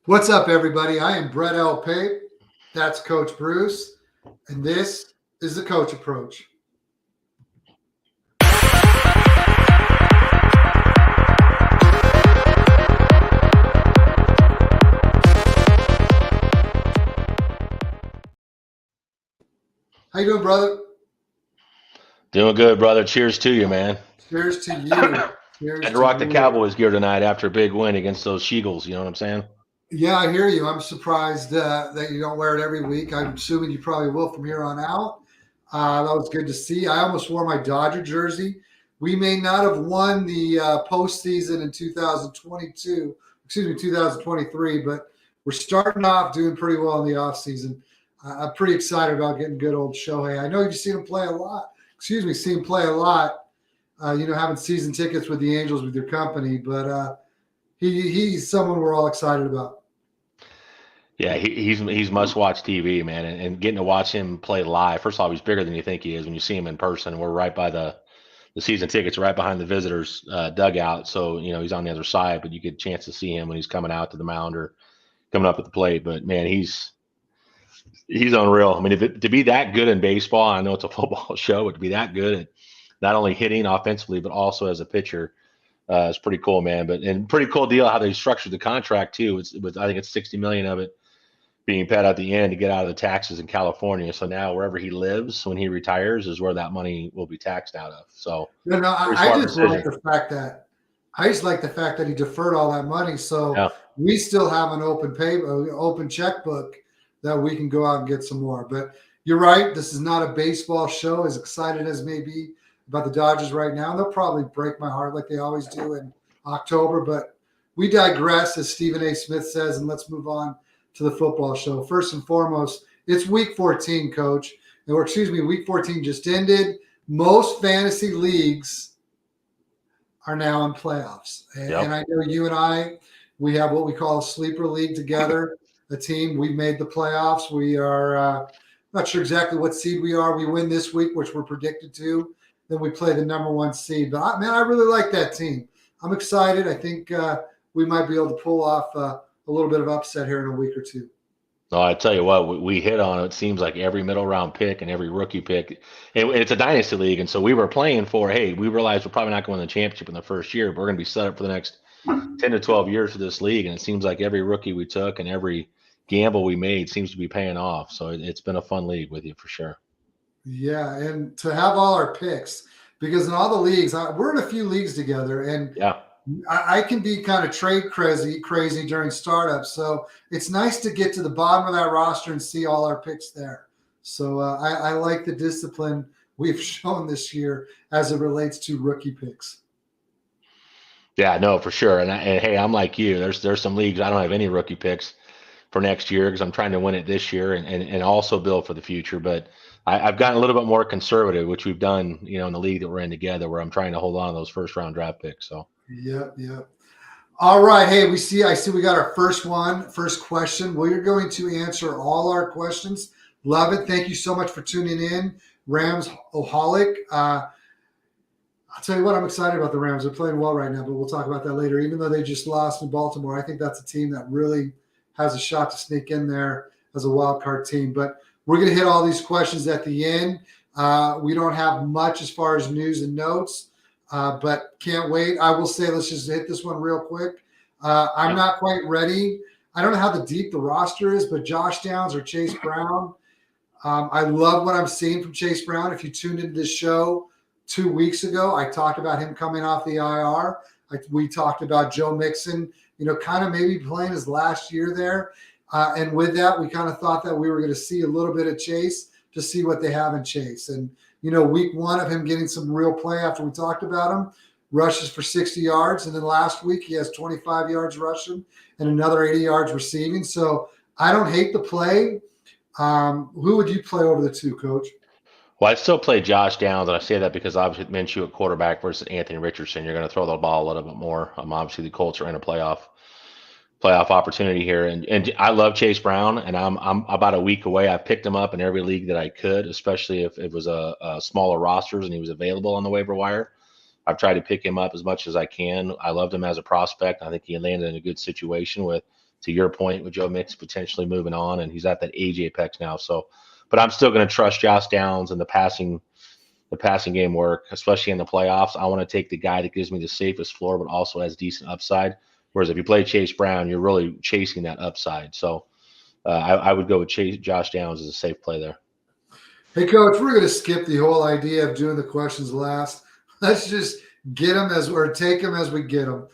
What's up, everybody? I am Brett L. Pape. That's Coach Bruce. And this is the Coach Approach. How you doing, brother? Doing good, brother. Cheers to you, man. Cheers to you. Cheers Had to to rock the you. Cowboys gear tonight after a big win against those Sheagles. You know what I'm saying? Yeah, I hear you. I'm surprised that you don't wear it every week. I'm assuming you probably will from here on out. That was good to see. I almost wore my Dodger jersey. We may not have won the postseason in 2023, but we're starting off doing pretty well in the offseason. I'm pretty excited about getting good old Shohei. I know you've seen him play a lot. Seen him play a lot. Having season tickets with the Angels with your company, but he's someone we're all excited about. Yeah, he's must-watch TV, man, and getting to watch him play live. First of all, he's bigger than you think he is when you see him in person. We're right by the season tickets, right behind the visitors' dugout, so he's on the other side. But you get a chance to see him when he's coming out to the mound or coming up at the plate. But man, he's unreal. I mean, to be that good in baseball, I know it's a football show, but to be that good at not only hitting offensively but also as a pitcher. It's pretty cool, man. And pretty cool deal how they structured the contract too. I think it's $60 million of it being paid at the end to get out of the taxes in California. So now wherever he lives when he retires is where that money will be taxed out of. So I just like the fact that he deferred all that money, so we still have an open checkbook that we can go out and get some more. But you're right, this is not a baseball show. As excited as may be about the Dodgers right now, they'll probably break my heart like they always do in October. But we digress, as Stephen A. Smith says, and let's move on to the football show. First and foremost, it's week 14, Coach. Week 14 just ended. Most fantasy leagues are now in playoffs. And I know you and we have what we call a sleeper league together, a team. We've made the playoffs. We are not sure exactly what seed we are. We win this week, which we're predicted to. Then we play the number one seed. But, I really like that team. I'm excited. I think we might be able to pull off a little bit of upset here in a week or two. No, I tell you what, we hit on it. It seems like every middle round pick and every rookie pick, and it's a dynasty league, and so we were playing for. Hey, we realized we're probably not going to win the championship in the first year, but we're going to be set up for the next 10 to 12 years for this league. And it seems like every rookie we took and every gamble we made seems to be paying off. So it's been a fun league with you for sure. Yeah, and to have all our picks, because in all the leagues, we're in a few leagues together, and I can be kind of trade crazy during startups. So it's nice to get to the bottom of that roster and see all our picks there. So I like the discipline we've shown this year as it relates to rookie picks. Yeah, no, for sure. And hey, I'm like you. There's some leagues I don't have any rookie picks for next year because I'm trying to win it this year and also build for the future. But I've gotten a little bit more conservative, which we've done, in the league that we're in together, where I'm trying to hold on to those first round draft picks. So. Yep. All right. Hey, I see we got our first question. We're going to answer all our questions. Love it. Thank you so much for tuning in. Rams-oholic. I'll tell you what, I'm excited about the Rams. They're playing well right now, but we'll talk about that later. Even though they just lost in Baltimore, I think that's a team that really has a shot to sneak in there as a wild card team. But we're going to hit all these questions at the end. We don't have much as far as news and notes. But can't wait. I will say, let's just hit this one real quick. I'm not quite ready. I don't know how deep the roster is, but Josh Downs or Chase Brown. I love what I'm seeing from Chase Brown. If you tuned into this show 2 weeks ago, I talked about him coming off the IR. We talked about Joe Mixon, kind of maybe playing his last year there. And with that, we kind of thought that we were going to see a little bit of Chase to see what they have in Chase. And week one of him getting some real play after we talked about him, rushes for 60 yards. And then last week he has 25 yards rushing and another 80 yards receiving. So I don't hate the play. Who would you play over the two, Coach? Well, I'd still play Josh Downs, and I say that because obviously Minshew at quarterback versus Anthony Richardson, you're going to throw the ball a little bit more. Obviously the Colts are in a playoff opportunity here, and I love Chase Brown, and I'm about a week away. I picked him up in every league that I could, especially if it was a smaller rosters and he was available on the waiver wire. I've tried to pick him up as much as I can. I loved him as a prospect. I think he landed in a good situation with, to your point, with Joe Mixon potentially moving on, and he's at that age apex now. So, but I'm still going to trust Josh Downs and the passing game work, especially in the playoffs. I want to take the guy that gives me the safest floor, but also has decent upside. Whereas if you play Chase Brown, you're really chasing that upside. So I would go with Josh Downs as a safe play there. Hey, Coach, we're going to skip the whole idea of doing the questions last. Let's just get them or take them as we get them.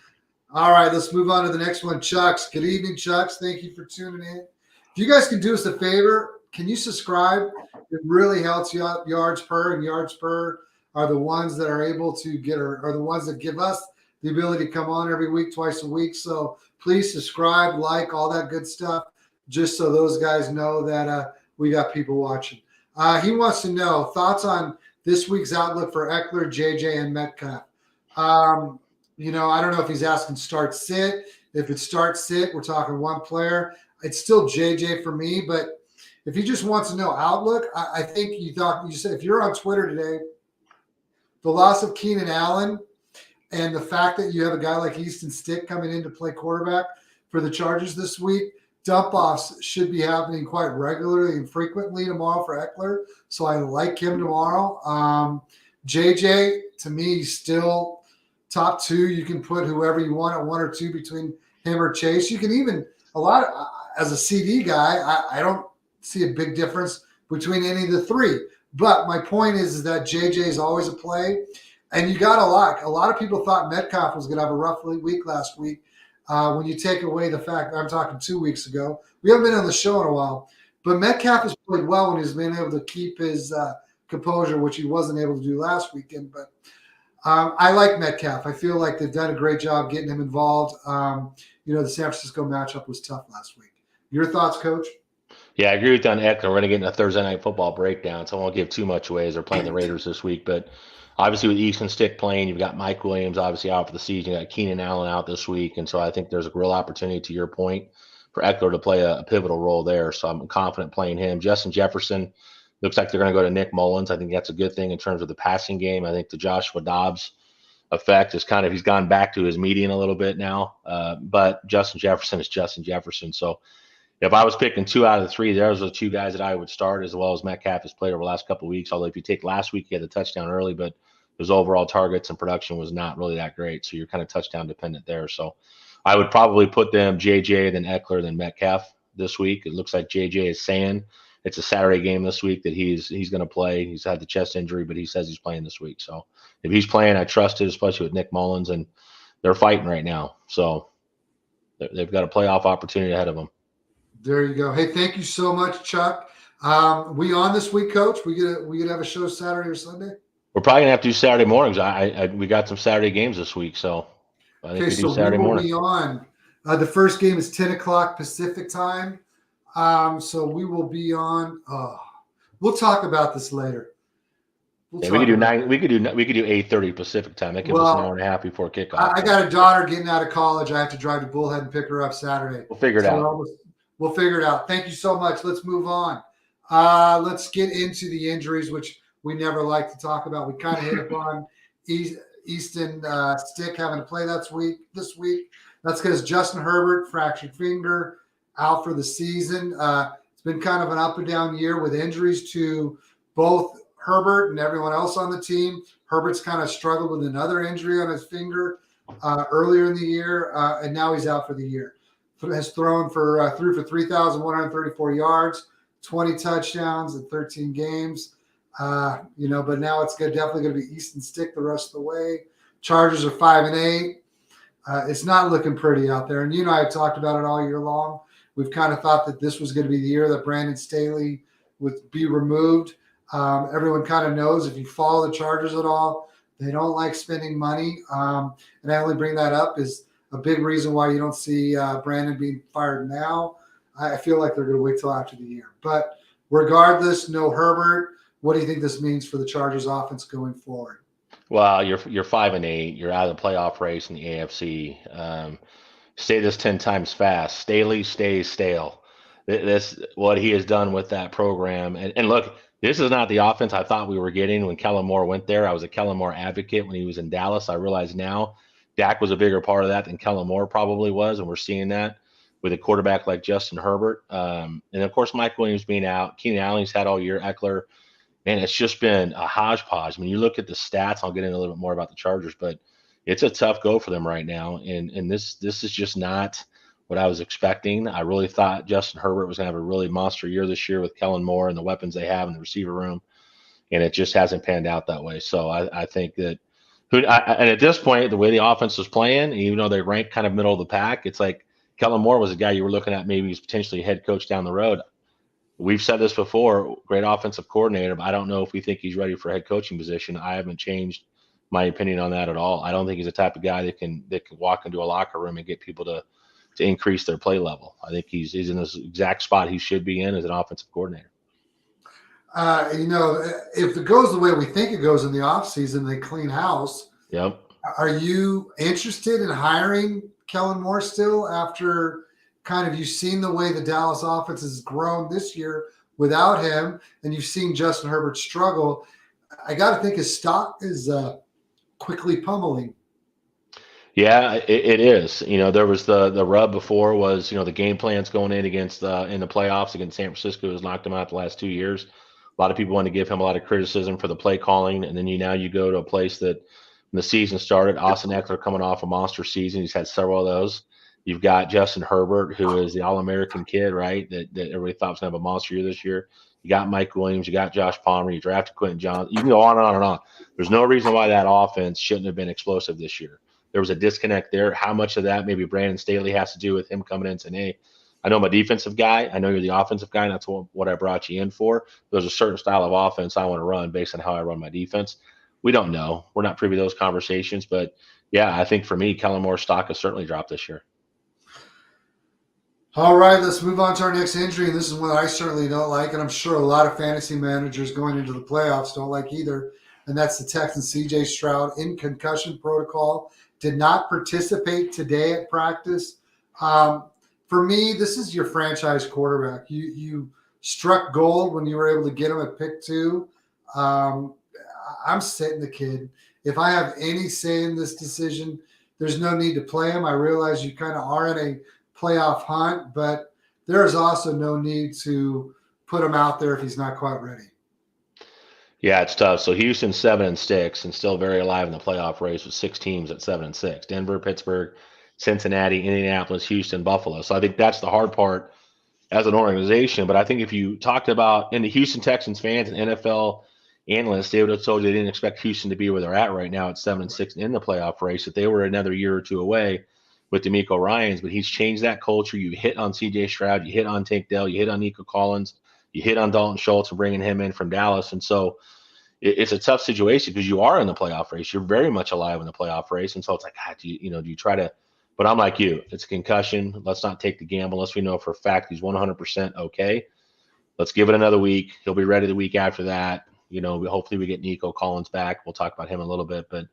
All right, let's move on to the next one. Chucks. Good evening, Chucks. Thank you for tuning in. If you guys can do us a favor, can you subscribe? It really helps you out. Yards per and yards per are the ones that are able to get, or are the ones that give us the ability to come on every week, twice a week. So please subscribe, like, all that good stuff, just so those guys know that we got people watching. He wants to know thoughts on this week's outlook for Eckler, JJ, and Metcalf. I don't know if he's asking start sit. If it's start sit, we're talking one player. It's still JJ for me, but if he just wants to know outlook, I think you said if you're on Twitter today, the loss of Keenan Allen and the fact that you have a guy like Easton Stick coming in to play quarterback for the Chargers this week, dump-offs should be happening quite regularly and frequently tomorrow for Eckler. So I like him tomorrow. JJ, to me, still top two. You can put whoever you want at one or two between him or Chase. You can even, as a CD guy, I don't see a big difference between any of the three. But my point is that JJ is always a play. And you got a lot of people thought Metcalf was going to have a rough week last week. When you take away the fact, I'm talking 2 weeks ago, we haven't been on the show in a while, but Metcalf has played well when he's been able to keep his composure, which he wasn't able to do last weekend. But I like Metcalf. I feel like they've done a great job getting him involved. The San Francisco matchup was tough last week. Your thoughts, Coach? Yeah, I agree with you on Eckler. We're going to get in a Thursday night football breakdown, so I won't give too much away as they're playing the Raiders this week. But obviously with Easton Stick playing, you've got Mike Williams obviously out for the season. You got Keenan Allen out this week. And so I think there's a real opportunity, to your point, for Eckler to play a pivotal role there. So I'm confident playing him. Justin Jefferson, looks like they're going to go to Nick Mullins. I think that's a good thing in terms of the passing game. I think the Joshua Dobbs effect is he's gone back to his median a little bit now. But Justin Jefferson is Justin Jefferson. So if I was picking 2 out of the 3, those are the 2 guys that I would start, as well as Metcalf has played over the last couple of weeks. Although if you take last week, he had the touchdown early, but his overall targets and production was not really that great. So you're kind of touchdown dependent there. So I would probably put them JJ, then Eckler, then Metcalf this week. It looks like JJ is saying it's a Saturday game this week that he's going to play. He's had the chest injury, but he says he's playing this week. So if he's playing, I trust it, especially with Nick Mullins, and they're fighting right now. So they've got a playoff opportunity ahead of them. There you go. Hey, thank you so much, Chuck. We on this week, Coach? We gonna have a show Saturday or Sunday? We're probably gonna have to do Saturday mornings. We got some Saturday games this week, so I think we do Saturday morning. Be on. The first game is 10 o'clock Pacific time. So we will be on. We'll talk about this later. We could do 8:30 Pacific time. That gives us an hour and a half before kickoff. I got a daughter getting out of college. I have to drive to Bullhead and pick her up Saturday. We'll figure it out. We'll figure it out. Thank you so much. Let's move on. Let's get into the injuries, which we never like to talk about. We kind of hit upon Easton Stick having to play this week. That's because Justin Herbert, fractured finger, out for the season. It's been kind of an up and down year with injuries to both Herbert and everyone else on the team. Herbert's kind of struggled with another injury on his finger earlier in the year, and now he's out for the year. Has threw for 3,134 yards, 20 touchdowns in 13 games. But now it's definitely going to be Easton Stick the rest of the way. Chargers are 5-8. It's not looking pretty out there. And you and I have talked about it all year long. We've kind of thought that this was going to be the year that Brandon Staley would be removed. Everyone kind of knows, if you follow the Chargers at all, they don't like spending money. And I only bring that up is a big reason why you don't see Brandon being fired now. I feel like they're going to wait till after the year. But regardless, no Herbert. What do you think this means for the Chargers offense going forward? Well, you're 5-8. You're out of the playoff race in the AFC. Say this 10 times fast. Staley stays stale. This what he has done with that program. And look, This is not the offense I thought we were getting when Kellen Moore went there. I was a Kellen Moore advocate when he was in Dallas. I realize now Dak was a bigger part of that than Kellen Moore probably was, and we're seeing that with a quarterback like Justin Herbert. And of course, Mike Williams being out. Keenan Allen's had all year. Eckler. Man, it's just been a hodgepodge. When you look at the stats, I'll get in a little bit more about the Chargers, but it's a tough go for them right now. And this is just not what I was expecting. I really thought Justin Herbert was going to have a really monster year this year with Kellen Moore and the weapons they have in the receiver room, and it just hasn't panned out that way. So I think that and at this point, the way the offense was playing, even though they rank kind of middle of the pack, it's like Kellen Moore was a guy you were looking at maybe he's potentially a head coach down the road. We've said this before, great offensive coordinator, but I don't know if we think he's ready for a head coaching position. I haven't changed my opinion on that at all. I don't think he's the type of guy that can walk into a locker room and get people to increase their play level. I think he's in this exact spot he should be in as an offensive coordinator. If it goes the way we think it goes in the offseason, they clean house. Yep. Are you interested in hiring Kellen Moore still after kind of you've seen the way the Dallas offense has grown this year without him, and you've seen Justin Herbert struggle? I got to think his stock is quickly pummeling. Yeah, it is. There was the rub before was, the game plans going in against in the playoffs against San Francisco has knocked him out the last 2 years. A lot of people want to give him a lot of criticism for the play calling, and then you go to a place that when the season started, Austin Eckler coming off a monster season. He's had several of those. You've got Justin Herbert, who is the All-American kid, right? That everybody thought was going to have a monster year this year. You got Mike Williams. You got Josh Palmer. You drafted Quentin Johnson. You can go on and on and on. There's no reason why that offense shouldn't have been explosive this year. There was a disconnect there. How much of that maybe Brandon Staley has to do with him coming in and saying, hey, I know I'm a defensive guy. I know you're the offensive guy, and that's what I brought you in for. There's a certain style of offense I want to run based on how I run my defense. We don't know. We're not privy to those conversations. But, yeah, I think for me, Kellen Moore's stock has certainly dropped this year. All right, let's move on to our next injury. And this is one I certainly don't like, and I'm sure a lot of fantasy managers going into the playoffs don't like either. And that's the Texans' C.J. Stroud in concussion protocol. Did not participate today at practice. For me, this is your franchise quarterback. You struck gold when you were able to get him at pick 2. I'm sitting the kid. If I have any say in this decision, there's no need to play him. I realize you kind of are in a playoff hunt, but there is also no need to put him out there if he's not quite ready. Yeah, it's tough. So Houston's 7-6 and still very alive in the playoff race with 6 teams at 7-6. Denver, Pittsburgh, Cincinnati, Indianapolis, Houston, Buffalo. So I think that's the hard part as an organization. But I think if you talked about in the Houston Texans fans and NFL analysts, they would have told you they didn't expect Houston to be where they're at right now at 7-6 in the playoff race, that they were another year or two away with DeMeco Ryans. But he's changed that culture. You hit on C.J. Stroud, you hit on Tank Dell, you hit on Nico Collins, you hit on Dalton Schultz and bringing him in from Dallas. And so it's a tough situation because you are in the playoff race. You're very much alive in the playoff race. And so it's like, do you try to – but I'm like you. It's a concussion. Let's not take the gamble unless we know for a fact he's 100% okay. Let's give it another week. He'll be ready the week after that. Hopefully we get Nico Collins back. We'll talk about him a little bit. But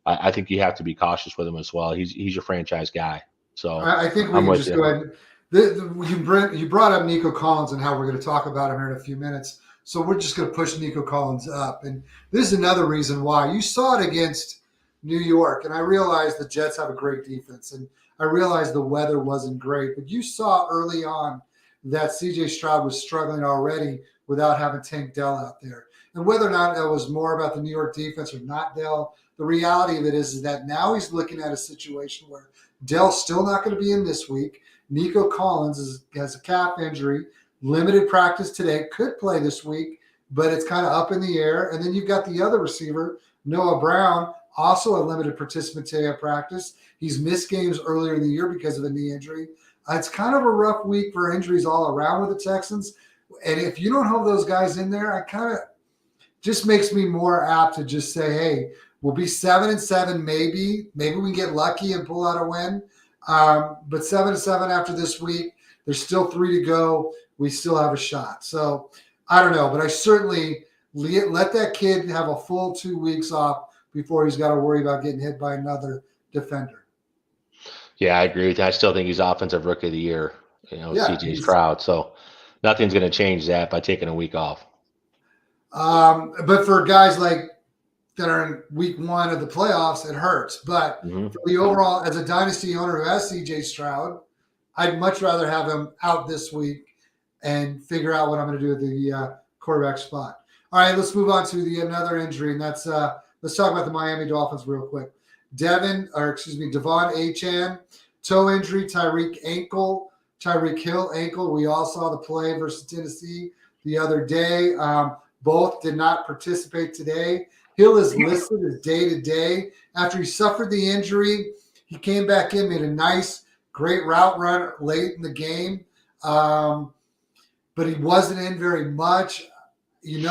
I think you have to be cautious with him as well. He's your franchise guy. So I think we can just go ahead. You brought up Nico Collins and how we're going to talk about him here in a few minutes. So we're just going to push Nico Collins up. And this is another reason why. You saw it against New York, and I realize the Jets have a great defense, and I realize the weather wasn't great. But you saw early on that C.J. Stroud was struggling already without having Tank Dell out there. And whether or not it was more about the New York defense or not Dell, the reality of it is that now he's looking at a situation where Dell's still not going to be in this week. Nico Collins has a calf injury, limited practice today, could play this week, but it's kind of up in the air. And then you've got the other receiver, Noah Brown, also a limited participant today at practice. He's missed games earlier in the year because of a knee injury. It's kind of a rough week for injuries all around with the Texans. And if you don't have those guys in there, I kind of just makes me more apt to just say, hey, we'll be 7-7 maybe. Maybe we get lucky and pull out a win. But 7-7 after this week, there's still 3 to go. We still have a shot. So I don't know, but I certainly let that kid have a full 2 weeks off before he's got to worry about getting hit by another defender. Yeah, I agree with you. I still think he's offensive rookie of the year, C.J. Stroud. So nothing's going to change that by taking a week off. But for guys like that are in week one of the playoffs, it hurts. But for the overall, as a dynasty owner who has CJ Stroud, I'd much rather have him out this week and figure out what I'm going to do with the quarterback spot. All right, let's move on to another injury, and that's let's talk about the Miami Dolphins real quick. Devon Achane, toe injury, Tyreek Hill ankle. We all saw the play versus Tennessee the other day. Both did not participate today. Hill is listed as day-to-day. After he suffered the injury, he came back in, made a nice, great route run late in the game. But he wasn't in very much. He's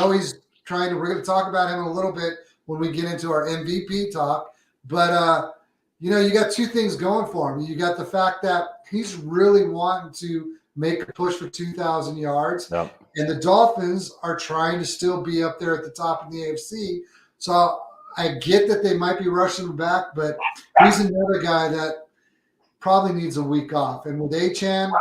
we're going to talk about him a little bit when we get into our MVP talk. But, you got two things going for him. You got the fact that he's really wanting to make a push for 2,000 yards. Yep. And the Dolphins are trying to still be up there at the top of the AFC. So I get that they might be rushing him back, but he's another guy that probably needs a week off. And with Achane,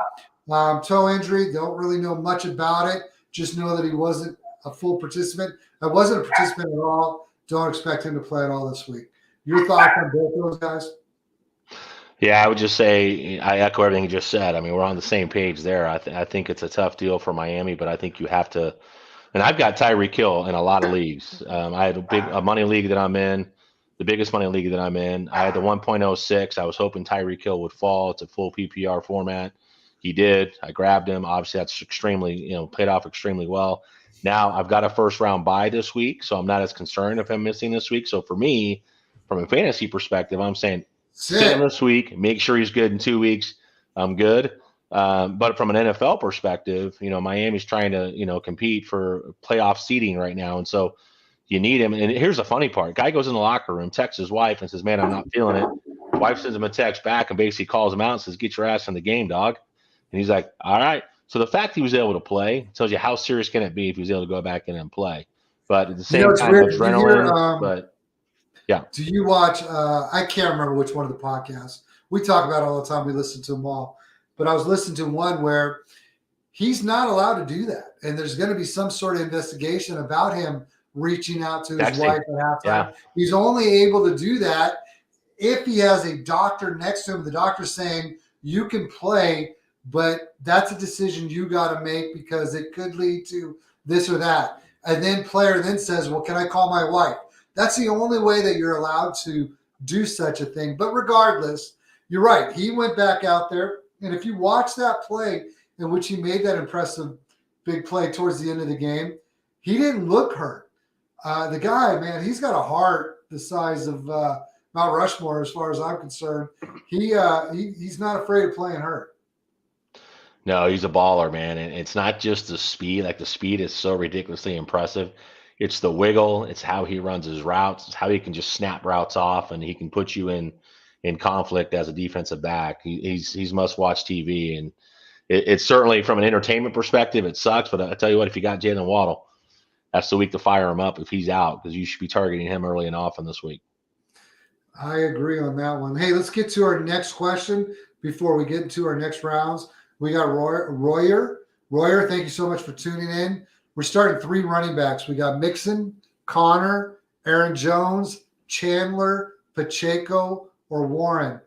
toe injury, don't really know much about it. Just know that he wasn't a full participant. I wasn't a participant at all. Don't expect him to play at all this week. Your thoughts on both those guys? Yeah, I would just say I echo everything you just said. I mean, we're on the same page there. I think it's a tough deal for Miami, but I think you have to. And I've got Tyreek Hill in a lot of leagues. I had a money league that I'm in, the biggest money league that I'm in. I had the 1.06. I was hoping Tyreek Hill would fall. It's a full PPR format. He did. I grabbed him. Obviously, that's extremely, paid off extremely well. Now I've got a first round bye this week, so I'm not as concerned if I'm missing this week. So for me, from a fantasy perspective, I'm saying sit him this week, make sure he's good in 2 weeks. I'm good. But from an NFL perspective, Miami's trying to, compete for playoff seeding right now. And so you need him. And here's the funny part. Guy goes in the locker room, texts his wife and says, man, I'm not feeling it. Wife sends him a text back and basically calls him out and says, get your ass in the game, dog. And he's like, all right. So the fact he was able to play tells you how serious can it be if he was able to go back in and play. But at the same time, adrenaline. But yeah. Do you watch? I can't remember which one of the podcasts. We talk about it all the time. We listen to them all. But I was listening to one where he's not allowed to do that. And there's going to be some sort of investigation about him reaching out to his wife at halftime. Yeah. He's only able to do that if he has a doctor next to him. The doctor's saying, you can play, but that's a decision you got to make because it could lead to this or that. And then player then says, well, can I call my wife? That's the only way that you're allowed to do such a thing. But regardless, you're right. He went back out there. And if you watch that play in which he made that impressive big play towards the end of the game, he didn't look hurt. The guy, man, he's got a heart the size of Mount Rushmore as far as I'm concerned. He's not afraid of playing hurt. No, he's a baller, man. And it's not just the speed. Like the speed is so ridiculously impressive. It's the wiggle. It's how he runs his routes. It's how he can just snap routes off and he can put you in conflict as a defensive back. He's must-watch TV. And it's certainly from an entertainment perspective, it sucks. But I tell you what, if you got Jalen Waddle, that's the week to fire him up if he's out because you should be targeting him early and often this week. I agree on that one. Hey, let's get to our next question before we get into our next rounds. We got Royer. Royer, thank you so much for tuning in. We're starting 3 running backs. We got Mixon, Connor, Aaron Jones, Chandler, Pacheco, or Warren.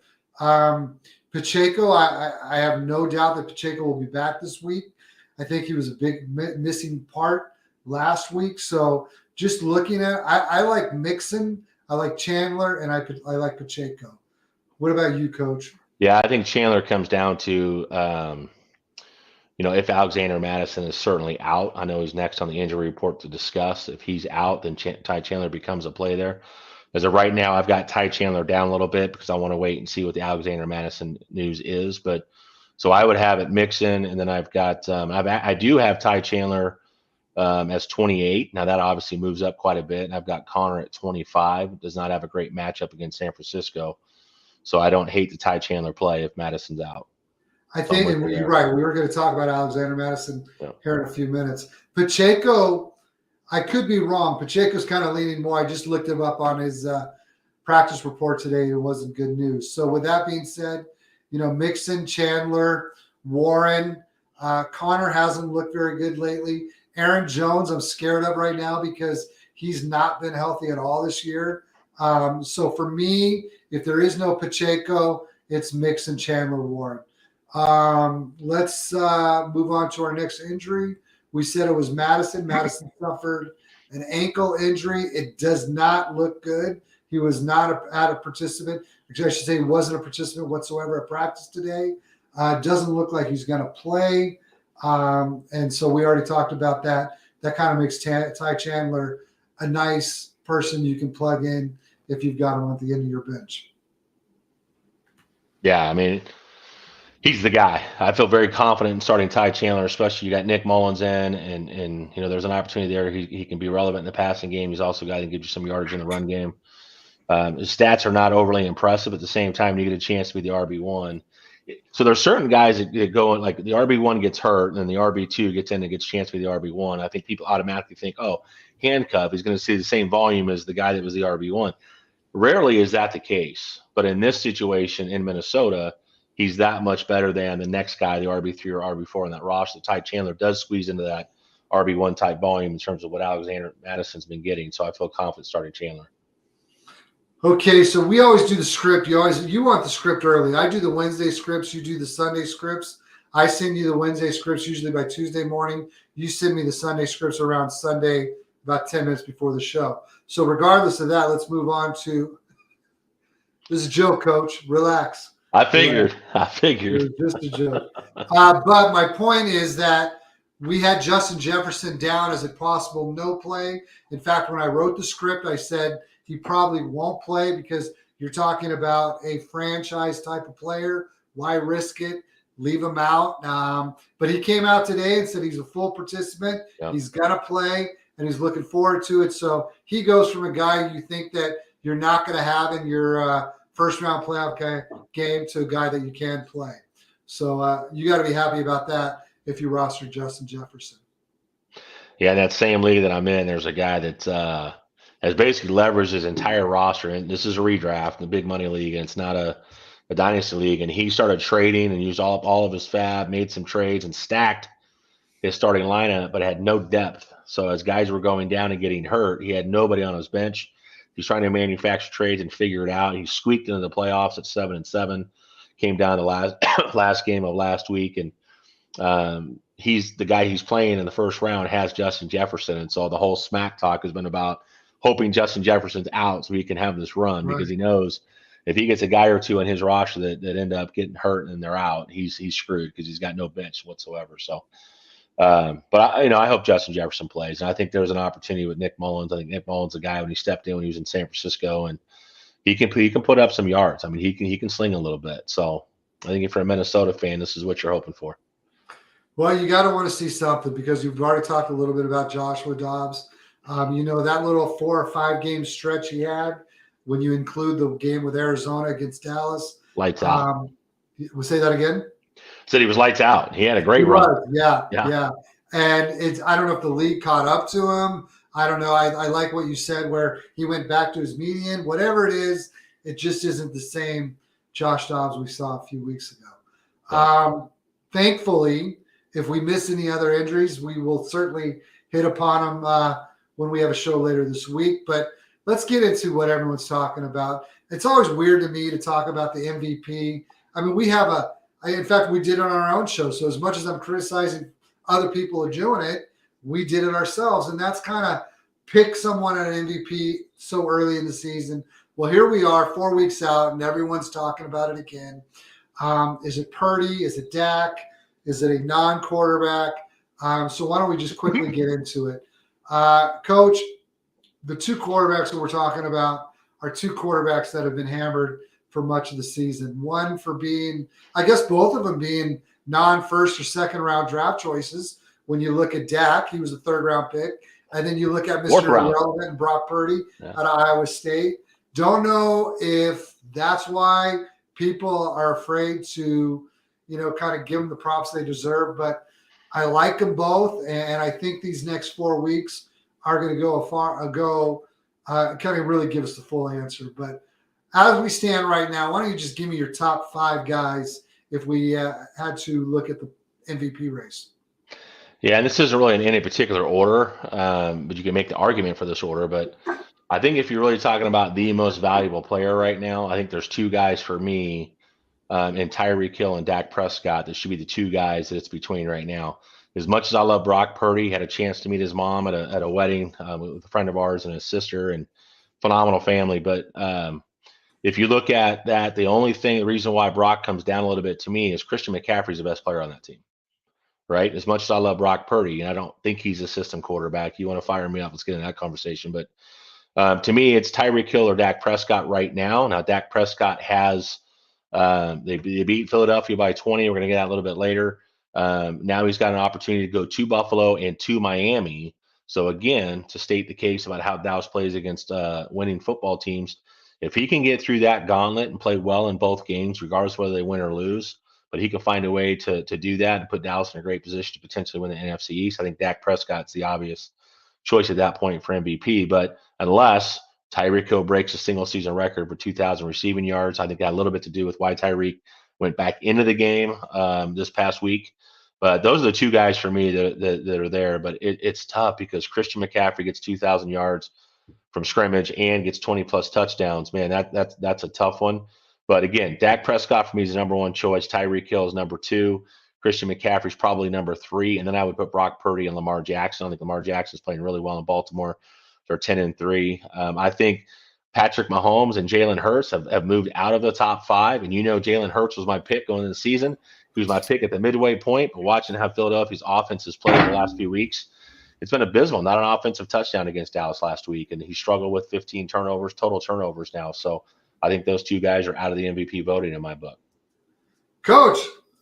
Pacheco, I have no doubt that Pacheco will be back this week. I think he was a big missing part last week. So just looking at I like Mixon, I like Chandler, and I like Pacheco. What about you, Coach? Yeah, I think Chandler comes down to, if Alexander Madison is certainly out. I know he's next on the injury report to discuss. If he's out, then Ty Chandler becomes a play there. As of right now, I've got Ty Chandler down a little bit because I want to wait and see what the Alexander Madison news is. But so I would have it Mixon, and then I've got I do have Ty Chandler as 28. Now that obviously moves up quite a bit, and I've got Connor at 25. Does not have a great matchup against San Francisco, so I don't hate the Ty Chandler play if Madison's out. I think, and you're right. We were going to talk about Alexander Madison here in a few minutes. Pacheco, I could be wrong. Pacheco's kind of leaning more. I just looked him up on his practice report today. It wasn't good news. So with that being said, Mixon, Chandler, Warren, Connor hasn't looked very good lately. Aaron Jones, I'm scared of right now because he's not been healthy at all this year. So for me, if there is no Pacheco, it's Mixon, Chandler, Warren. Let's move on to our next injury. We said it was Madison. Madison suffered an ankle injury. It does not look good. He was not a participant. I should say he wasn't a participant whatsoever at practice today. Doesn't look like he's going to play. And so we already talked about that. That kind of makes Ty Chandler a nice person you can plug in if you've got him at the end of your bench. Yeah, I mean, he's the guy. I feel very confident in starting Ty Chandler, especially you got Nick Mullins in, and there's an opportunity there. He can be relevant in the passing game. He's also a guy that gives you some yardage in the run game. His stats are not overly impressive. At the same time, you get a chance to be the RB1. So there's certain guys that go in, like the RB1 gets hurt, and then the RB2 gets in and gets a chance to be the RB1. I think people automatically think, oh, handcuff, he's going to see the same volume as the guy that was the RB1. Rarely is that the case. But in this situation in Minnesota, he's that much better than the next guy, the RB3 or RB4 on that roster. Ty Chandler does squeeze into that RB1 type volume in terms of what Alexander Madison's been getting. So I feel confident starting Chandler. Okay, so we always do the script. You want the script early. I do the Wednesday scripts. You do the Sunday scripts. I send you the Wednesday scripts usually by Tuesday morning. You send me the Sunday scripts around Sunday, about 10 minutes before the show. So regardless of that, let's move on to – this is a joke, Coach. Relax. I figured. It was just a joke. But my point is that we had Justin Jefferson down as a possible no play. In fact, when I wrote the script, I said – he probably won't play because you're talking about a franchise type of player. Why risk it? Leave him out. But he came out today and said he's a full participant. Yep. He's going to play, and he's looking forward to it. So he goes from a guy you think that you're not going to have in your first-round playoff game to a guy that you can play. So you got to be happy about that if you roster Justin Jefferson. Yeah, in that same league that I'm in, there's a guy that has basically leveraged his entire roster. And this is a redraft in the big money league, and it's not a dynasty league. And he started trading and used all of his fab, made some trades, and stacked his starting lineup, but had no depth. So as guys were going down and getting hurt, he had nobody on his bench. He's trying to manufacture trades and figure it out. He squeaked into the playoffs at 7-7, came down to last game of last week, and he's the guy he's playing in the first round has Justin Jefferson. And so the whole smack talk has been about hoping Justin Jefferson's out so he can have this run, because he knows if he gets a guy or two in his roster that end up getting hurt and they're out, he's screwed because he's got no bench whatsoever. So, but I hope Justin Jefferson plays, and I think there's an opportunity with Nick Mullins. I think Nick Mullins, a guy when he stepped in when he was in San Francisco, and he can put up some yards. I mean, he can sling a little bit. So I think if you're a Minnesota fan, this is what you're hoping for. Well, you got to want to see something because you've already talked a little bit about Joshua Dobbs. That little 4 or 5 game stretch he had when you include the game with Arizona against Dallas. Lights out. We'll say that again? Said he was lights out. He had a great run. Yeah. And I don't know if the league caught up to him. I don't know. I like what you said where he went back to his median. Whatever it is, it just isn't the same Josh Dobbs we saw a few weeks ago. Yeah. Thankfully, if we miss any other injuries, we will certainly hit upon them when we have a show later this week. But let's get into what everyone's talking about. It's always weird to me to talk about the MVP. I mean, in fact, we did it on our own show. So as much as I'm criticizing other people are doing it, we did it ourselves. And that's kind of pick someone at an MVP so early in the season. Well, here we are 4 weeks out, and everyone's talking about it again. Is it Purdy? Is it Dak? Is it a non-quarterback? So why don't we just quickly get into it? Coach, the 2 quarterbacks that we're talking about are 2 quarterbacks that have been hammered for much of the season. One for being, I guess both of them being non-first or second round draft choices. When you look at Dak, he was a 3rd round pick. And then you look at Mr. Irrelevant and Brock Purdy out of Iowa State. Don't know if that's why people are afraid to, kind of give them the props they deserve. But I like them both, and I think these next 4 weeks are going to kind of really give us the full answer. But as we stand right now, why don't you just give me your top 5 guys if we had to look at the MVP race? Yeah, and this isn't really in any particular order, but you can make the argument for this order. But I think if you're really talking about the most valuable player right now, I think there's two guys for me, in Tyreek Hill and Dak Prescott, that should be the two guys that it's between right now. As much as I love Brock Purdy, had a chance to meet his mom at a wedding with a friend of ours and his sister, and phenomenal family. But if you look at that, the reason why Brock comes down a little bit to me is Christian McCaffrey's the best player on that team, right? As much as I love Brock Purdy, and I don't think he's a system quarterback. You want to fire me up? Let's get in that conversation. But to me, it's Tyreek Hill or Dak Prescott right now. Now, Dak Prescott has they beat Philadelphia by 20. We're going to get that a little bit later. Now he's got an opportunity to go to Buffalo and to Miami. So again, to state the case about how Dallas plays against winning football teams, if he can get through that gauntlet and play well in both games, regardless whether they win or lose, but he can find a way to do that and put Dallas in a great position to potentially win the NFC East. I think Dak Prescott's the obvious choice at that point for MVP. But unless Tyreek Hill breaks a single season record for 2,000 receiving yards, I think that had a little bit to do with why Tyreek went back into the game this past week. But those are the two guys for me that are there. But it's tough because Christian McCaffrey gets 2,000 yards from scrimmage and gets 20 plus touchdowns. Man, that's a tough one. But again, Dak Prescott for me is the number one choice. Tyreek Hill is number two. Christian McCaffrey's probably number three, and then I would put Brock Purdy and Lamar Jackson. I think Lamar Jackson's playing really well in Baltimore. They're 10-3. I think Patrick Mahomes and Jalen Hurts have moved out of the top five, and Jalen Hurts was my pick going into the season. He was my pick at the midway point, but watching how Philadelphia's offense has played in the last few weeks, it's been abysmal. Not an offensive touchdown against Dallas last week, and he struggled with 15 total turnovers now. So I think those two guys are out of the MVP voting in my book. Coach,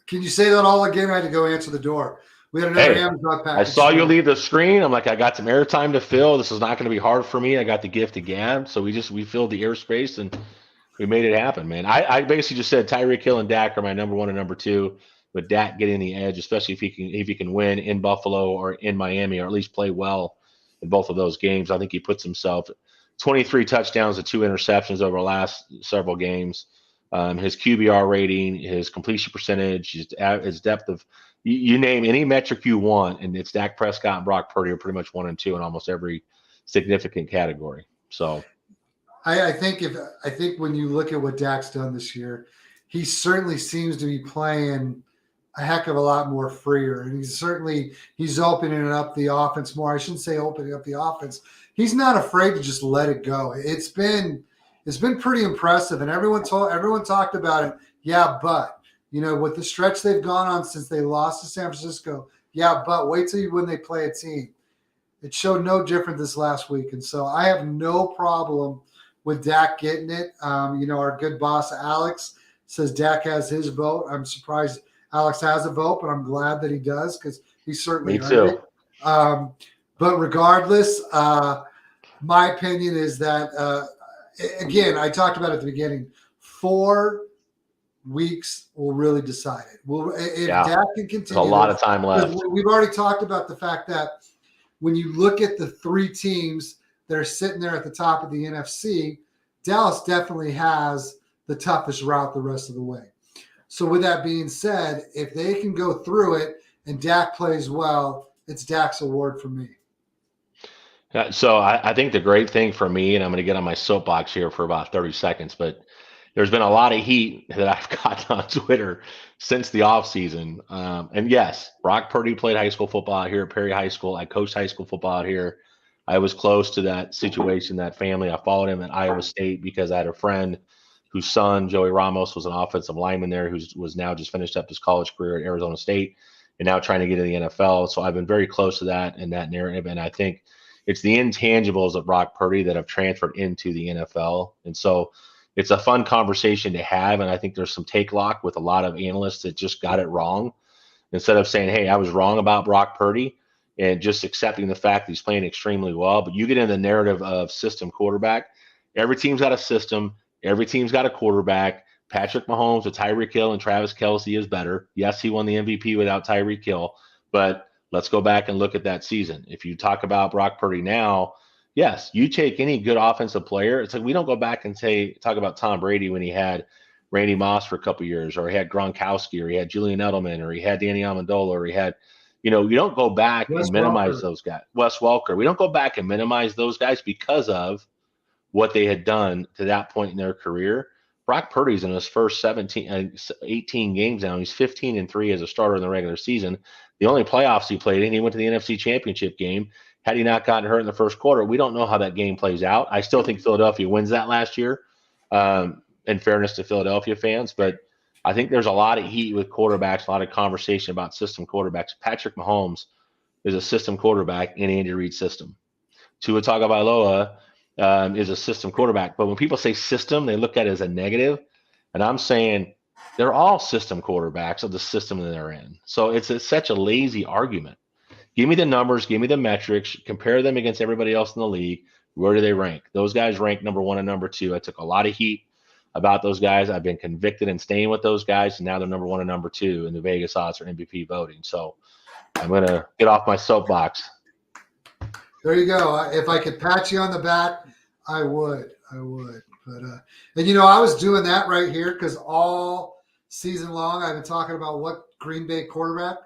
can you say that all again? I had to go answer the door. We had another Amazon package. I saw you leave the screen. I'm like, I got some airtime to fill. This is not going to be hard for me. I got the gift of gab. So we filled the airspace and we made it happen, man. I basically just said Tyreek Hill and Dak are my number one and number two, with Dak getting the edge, especially if he can win in Buffalo or in Miami, or at least play well in both of those games. I think he puts himself 23 touchdowns and 2 interceptions over the last several games. His QBR rating, his completion percentage, his depth of you name any metric you want, and it's Dak Prescott and Brock Purdy are pretty much 1 and 2 in almost every significant category. So I think when you look at what Dak's done this year, he certainly seems to be playing a heck of a lot more freer, and he's opening up the offense more. I shouldn't say opening up the offense. He's not afraid to just let it go. It's been pretty impressive, and everyone talked about it. Yeah, but with the stretch they've gone on since they lost to San Francisco. Yeah, but wait till when they play a team. It showed no different this last week, and so I have no problem with Dak getting it. Our good boss Alex says Dak has his vote. I'm surprised Alex has a vote, but I'm glad that he does because he certainly earned it. But regardless, my opinion is that again, I talked about it at the beginning. 4 weeks will really decide it. If Dak can continue, there's a lot of time left. We've already talked about the fact that when you look at the 3 teams that are sitting there at the top of the NFC, Dallas definitely has the toughest route the rest of the way. So with that being said, if they can go through it and Dak plays well, it's Dak's award for me. So I think the great thing for me, and I'm going to get on my soapbox here for about 30 seconds, but there's been a lot of heat that I've gotten on Twitter since the offseason. And yes, Brock Purdy played high school football out here at Perry High School. I coached high school football out here. I was close to that situation, that family. I followed him at Iowa State because I had a friend whose son, Joey Ramos, was an offensive lineman there, who was now just finished up his college career at Arizona State and now trying to get in the NFL. So I've been very close to that and that narrative. And I think it's the intangibles of Brock Purdy that have transferred into the NFL. And so it's a fun conversation to have. And I think there's some take lock with a lot of analysts that just got it wrong. Instead of saying, hey, I was wrong about Brock Purdy, and just accepting the fact that he's playing extremely well. But you get in the narrative of system quarterback. Every team's got a system. Every team's got a quarterback. Patrick Mahomes with Tyreek Hill and Travis Kelce is better. Yes, he won the MVP without Tyreek Hill, but let's go back and look at that season. If you talk about Brock Purdy now, yes, you take any good offensive player. It's like we don't go back and talk about Tom Brady when he had Randy Moss for a couple of years, or he had Gronkowski, or he had Julian Edelman, or he had Danny Amendola, or he had you don't go back Wes and minimize Welker. those guys. Wes Welker. We don't go back and minimize those guys because of what they had done to that point in their career. Brock Purdy's in his first 18 games now. He's 15-3 as a starter in the regular season. The only playoffs he played in, he went to the NFC Championship game. Had he not gotten hurt in the first quarter, we don't know how that game plays out. I still think Philadelphia wins that last year, in fairness to Philadelphia fans. But I think there's a lot of heat with quarterbacks, a lot of conversation about system quarterbacks. Patrick Mahomes is a system quarterback in Andy Reid's system. Tua Tagovailoa is a system quarterback. But when people say system, they look at it as a negative. And I'm saying they're all system quarterbacks of the system that they're in. So it's such a lazy argument. Give me the numbers, give me the metrics, compare them against everybody else in the league. Where do they rank? Those guys rank number 1 and number 2. I took a lot of heat about those guys. I've been convicted in staying with those guys, and now they're number 1 and number 2 in the Vegas odds for MVP voting. So I'm going to get off my soapbox. There you go. If I could pat you on the back, I would. But and I was doing that right here because all season long I've been talking about what Green Bay quarterback.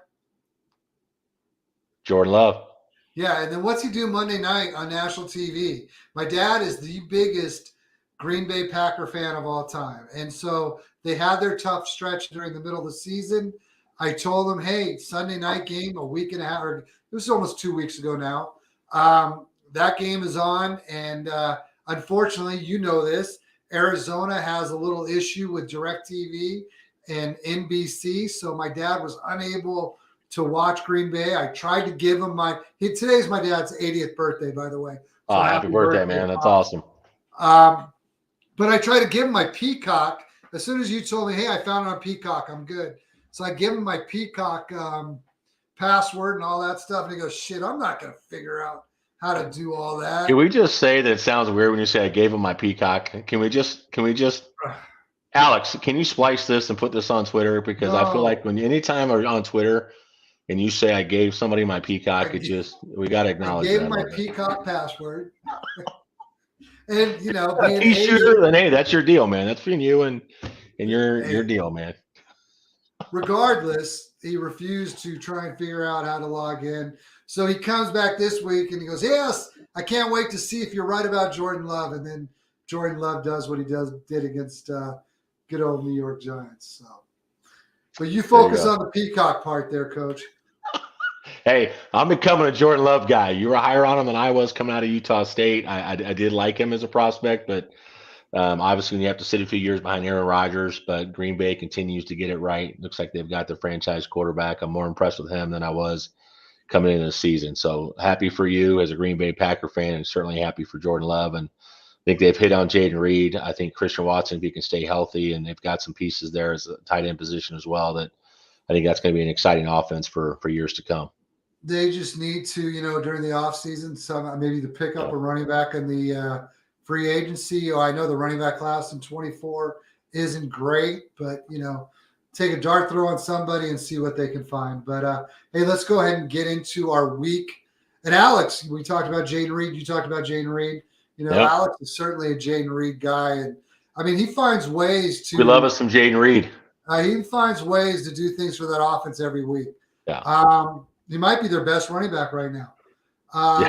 Jordan Love. Yeah, and then what's he do Monday night on national TV? My dad is the biggest Green Bay Packer fan of all time. And so they had their tough stretch during the middle of the season. I told them, hey, Sunday night game, a week and a half, or it was almost 2 weeks ago now. That game is on. And unfortunately, you know this, Arizona has a little issue with DirecTV and NBC. So my dad was unable to watch Green Bay. I tried to give him today's my dad's 80th birthday, by the way. So oh, happy birthday, man. That's awesome. But I tried to give him my Peacock. As soon as you told me, hey, I found it on Peacock, I'm good. So I give him my Peacock password and all that stuff. And he goes, shit, I'm not going to figure out how to do all that. Can we just say that it sounds weird when you say I gave him my Peacock? Can we just Alex, can you splice this and put this on Twitter? Because I feel like anytime I'm on Twitter and you say I gave somebody my Peacock, we got to acknowledge that. I gave him my Peacock password. And, a T-shirt, then hey, that's your deal, man. That's between you and your deal, man. Regardless, he refused to try and figure out how to log in. So he comes back this week and he goes, yes, I can't wait to see if you're right about Jordan Love. And then Jordan Love does what he did against good old New York Giants. So, but you focus on the Peacock part there, Coach. Hey, I'm becoming a Jordan Love guy. You were higher on him than I was coming out of Utah State. I did like him as a prospect, but obviously you have to sit a few years behind Aaron Rodgers. But Green Bay continues to get it right. Looks like they've got their franchise quarterback. I'm more impressed with him than I was coming into the season. So happy for you as a Green Bay Packer fan, and certainly happy for Jordan Love. And I think they've hit on Jaden Reed. I think Christian Watson, if he can stay healthy, and they've got some pieces there as a tight end position as well, that I think that's going to be an exciting offense for years to come. They just need to, during the offseason, maybe to pick up a running back in the free agency. I know the running back class in 24 isn't great, but, take a dart throw on somebody and see what they can find. But, hey, let's go ahead and get into our week. And Alex, we talked about Jaden Reed. You talked about Jaden Reed. Yep. Alex is certainly a Jaden Reed guy. And, he finds ways to – We love us some Jaden Reed. He finds ways to do things for that offense every week. Yeah. He might be their best running back right now.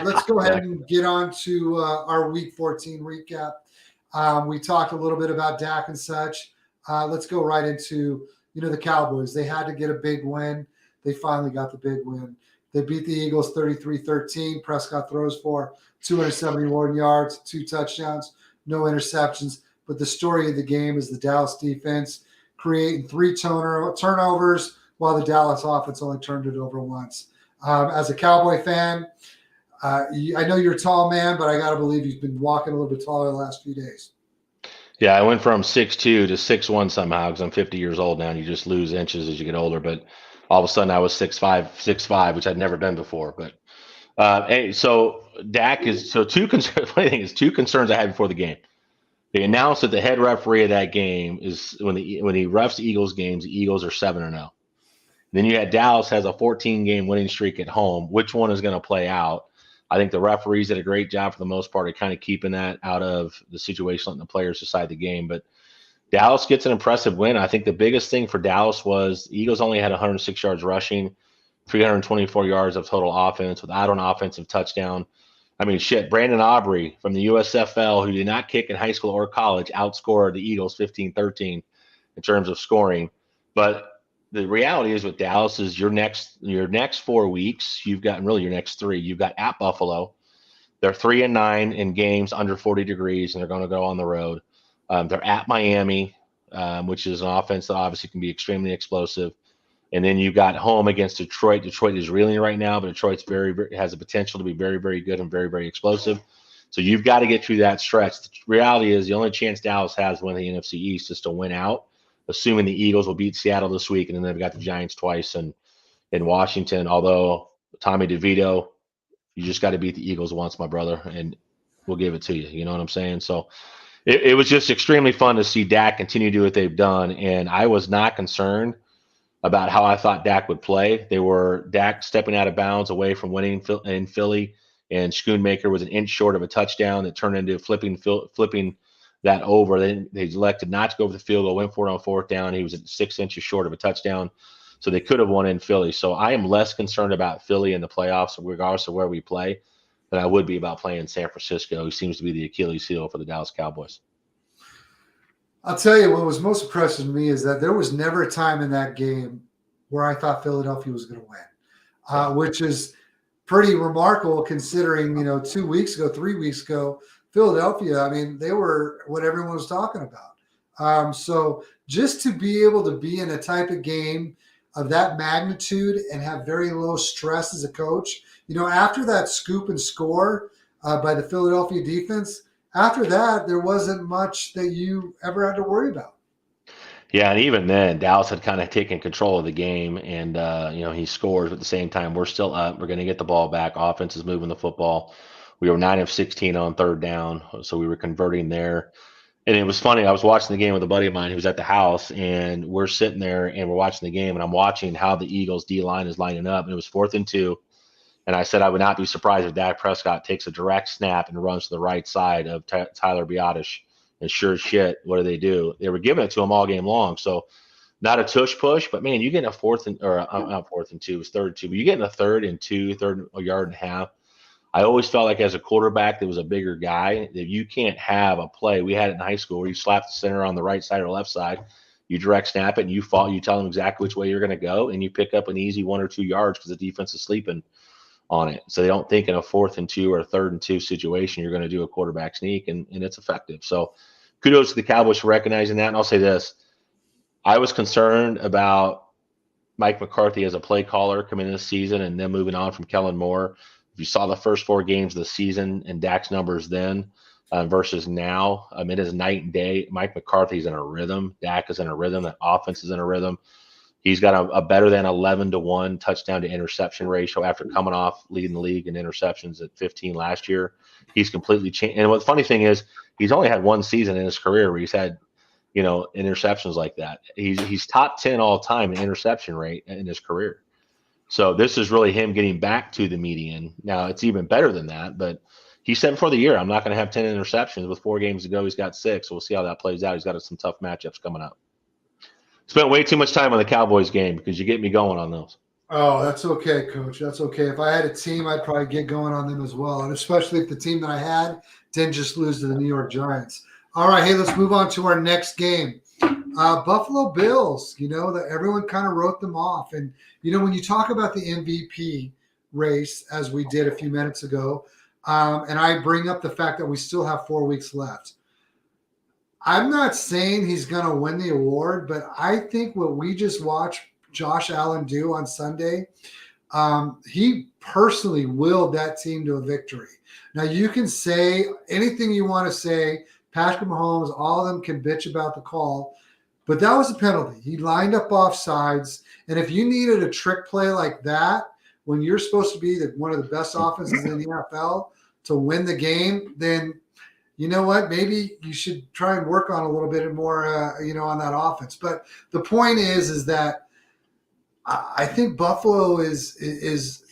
Let's go ahead and get on to our Week 14 recap. We talked a little bit about Dak and such. Let's go right into, the Cowboys. They had to get a big win. They finally got the big win. They beat the Eagles 33-13. Prescott throws for 271 yards, 2 touchdowns, no interceptions. But the story of the game is the Dallas defense creating 3 turnovers, while the Dallas offense only turned it over once. As a Cowboy fan, I know you're a tall man, but I got to believe you've been walking a little bit taller the last few days. Yeah, I went from 6'2" to 6'1" somehow because I'm 50 years old now, and you just lose inches as you get older. But all of a sudden I was 6'5", which I'd never been before. But hey, so Dak is – so two concerns. Funny thing is, 2 concerns I had before the game. They announced that the head referee of that game is when he refs Eagles games, the Eagles are 7-0. Then you had Dallas has a 14-game winning streak at home. Which one is going to play out? I think the referees did a great job for the most part of kind of keeping that out of the situation, letting the players decide the game. But Dallas gets an impressive win. I think the biggest thing for Dallas was the Eagles only had 106 yards rushing. 324 yards of total offense without an offensive touchdown. I mean, shit, Brandon Aubrey from the USFL, who did not kick in high school or college, outscored the Eagles 15-13 in terms of scoring. But the reality is with Dallas is your next 4 weeks, you've got really your next 3. You've got at Buffalo. They're 3-9 in games under 40 degrees, and they're going to go on the road. They're at Miami, which is an offense that obviously can be extremely explosive. And then you've got home against Detroit. Detroit is reeling right now, but Detroit's has the potential to be very, very good and very, very explosive. So you've got to get through that stretch. The reality is the only chance Dallas has winning the NFC East is to win out, assuming the Eagles will beat Seattle this week, and then they've got the Giants twice in Washington. Although Tommy DeVito, you just got to beat the Eagles once, my brother, and we'll give it to you. You know what I'm saying? So it was just extremely fun to see Dak continue to do what they've done, and I was not concerned about how I thought Dak would play. They were Dak stepping out of bounds away from winning in Philly, and Schoonmaker was an inch short of a touchdown that turned into flipping that over. They elected not to go for the field goal, went for it on 4th down. He was at 6 inches short of a touchdown, so they could have won in Philly. So I am less concerned about Philly in the playoffs, regardless of where we play, than I would be about playing San Francisco, who seems to be the Achilles heel for the Dallas Cowboys. I'll tell you what was most impressive to me is that there was never a time in that game where I thought Philadelphia was going to win, which is pretty remarkable considering, 2 weeks ago, 3 weeks ago, Philadelphia, I mean, they were what everyone was talking about. So just to be able to be in a type of game of that magnitude and have very low stress as a coach, after that scoop and score by the Philadelphia defense, after that, there wasn't much that you ever had to worry about. Yeah, and even then, Dallas had kind of taken control of the game, and he scores. But at the same time, we're still up. We're going to get the ball back. Offense is moving the football. We were 9 of 16 on 3rd down, so we were converting there. And it was funny. I was watching the game with a buddy of mine who was at the house, and we're sitting there and we're watching the game, and I'm watching how the Eagles D line is lining up. And it was 4th and 2. And I said I would not be surprised if Dak Prescott takes a direct snap and runs to the right side of Tyler Biotish. And sure as shit, what do? They were giving it to him all game long. So not a tush push, but man, you get a 4th and or not 4th and 2, it was 3rd and 2, but you get in a 3rd and 2, a yard and a half. I always felt like as a quarterback that was a bigger guy that you can't have a play. We had it in high school where you slap the center on the right side or left side, you direct snap it, and you tell them exactly which way you're going to go, and you pick up an easy 1 or 2 yards because the defense is sleeping on it. So they don't think in a 4th and 2 or a 3rd and 2 situation you're going to do a quarterback sneak, and it's effective. So kudos to the Cowboys for recognizing that. And I'll say this. I was concerned about Mike McCarthy as a play caller coming into the season and then moving on from Kellen Moore. If you saw the first 4 games of the season and Dak's numbers then versus now, it is night and day. Mike McCarthy's in a rhythm. Dak is in a rhythm. That offense is in a rhythm. He's got a better than 11-to-1 touchdown to interception ratio after coming off leading the league in interceptions at 15 last year. He's completely changed. And the funny thing is, he's only had 1 season in his career where he's had, interceptions like that. He's top 10 all time in interception rate in his career. So this is really him getting back to the median. Now it's even better than that, but he said before the year, I'm not going to have 10 interceptions. With 4 games to go, he's got 6. So we'll see how that plays out. He's got some tough matchups coming up. Spent way too much time on the Cowboys game because you get me going on those. Oh, that's okay, Coach. That's okay. If I had a team, I'd probably get going on them as well, and especially if the team that I had didn't just lose to the New York Giants. All right, hey, let's move on to our next game. Buffalo Bills, that everyone kind of wrote them off. And, when you talk about the MVP race, as we did a few minutes ago, and I bring up the fact that we still have 4 weeks left, I'm not saying he's going to win the award, but I think what we just watched Josh Allen do on Sunday, he personally willed that team to a victory. Now, you can say anything you want to say. Patrick Mahomes, all of them can bitch about the call, but that was a penalty. He lined up offsides, and if you needed a trick play like that when you're supposed to be one of the best offenses in the NFL to win the game, then you know what? Maybe you should try and work on a little bit more, on that offense. But the point is that I think Buffalo is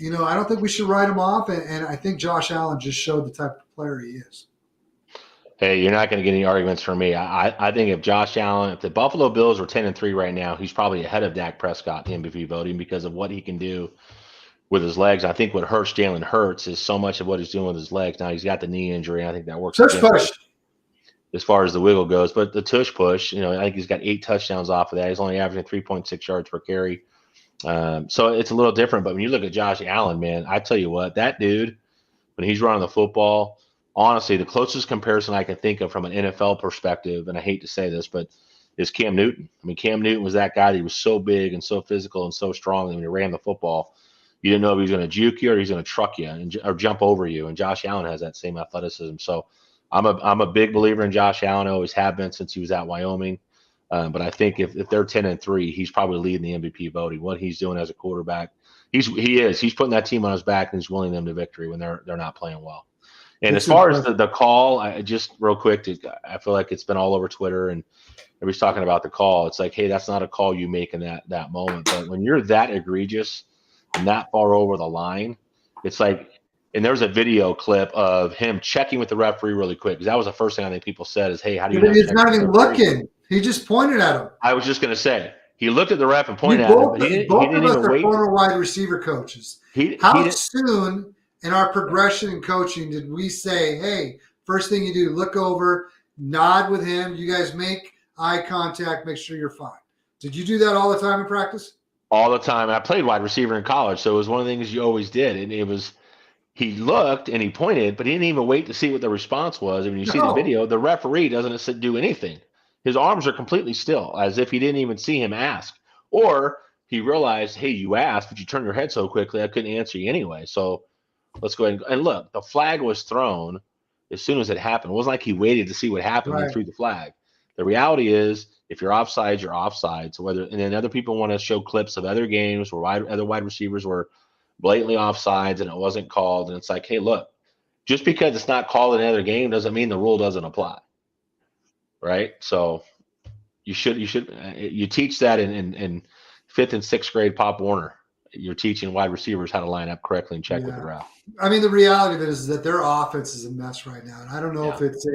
I don't think we should write him off, and I think Josh Allen just showed the type of player he is. Hey, you're not going to get any arguments from me. I think if the Buffalo Bills were 10-3 right now, he's probably ahead of Dak Prescott in MVP voting because of what he can do with his legs. I think what hurts Jalen Hurts is so much of what he's doing with his legs. Now he's got the knee injury. And I think that works Tush against push. him as far as the wiggle goes. But the tush push, I think he's got 8 touchdowns off of that. He's only averaging 3.6 yards per carry. So it's a little different. But when you look at Josh Allen, man, I tell you what, that dude, when he's running the football, honestly, the closest comparison I can think of from an NFL perspective, and I hate to say this, but is Cam Newton. I mean, Cam Newton was that guy that he was so big and so physical and so strong that when he ran the football, you didn't know if he was going to juke you or he's going to truck you or jump over you. And Josh Allen has that same athleticism. So I'm a big believer in Josh Allen. I always have been since he was at Wyoming. But I think if they're 10-3, he's probably leading the MVP voting. What he's doing as a quarterback, he's putting that team on his back and he's willing them to victory when they're not playing well. And as far as the call, I just real quick, I feel like it's been all over Twitter and everybody's talking about the call. It's like, hey, that's not a call you make in that moment. But when you're that egregious and that far over the line, it's like, and there's a video clip of him checking with the referee really quick because that was the first thing I think people said is, hey, how do you? He's not even looking. He just pointed at him. I was just going to say he looked at the ref and pointed at him, but he didn't even wait. Former wide receiver coaches. How soon in our progression in coaching did we say, hey, first thing you do, look over, nod with him. You guys make eye contact, make sure you're fine. Did you do that all the time in practice? All the time. I played wide receiver in college, so it was one of the things you always did. And it was he looked and he pointed, but he didn't even wait to see what the response was. And when you see the video, the referee doesn't do anything. His arms are completely still, as if he didn't even see him ask. Or he realized, hey, you asked, but you turned your head so quickly, I couldn't answer you anyway. So let's go ahead and look. The flag was thrown as soon as it happened. It wasn't like he waited to see what happened and threw the flag. The reality is, if you're offside, you're offside. So and then other people want to show clips of other games where other wide receivers were blatantly offsides and it wasn't called. And it's like, hey, look, just because it's not called in another game doesn't mean the rule doesn't apply. Right? So you teach that in 5th and 6th grade Pop Warner. You're teaching wide receivers how to line up correctly and check with the ref. I mean, the reality of it is that their offense is a mess right now. And I don't know if it's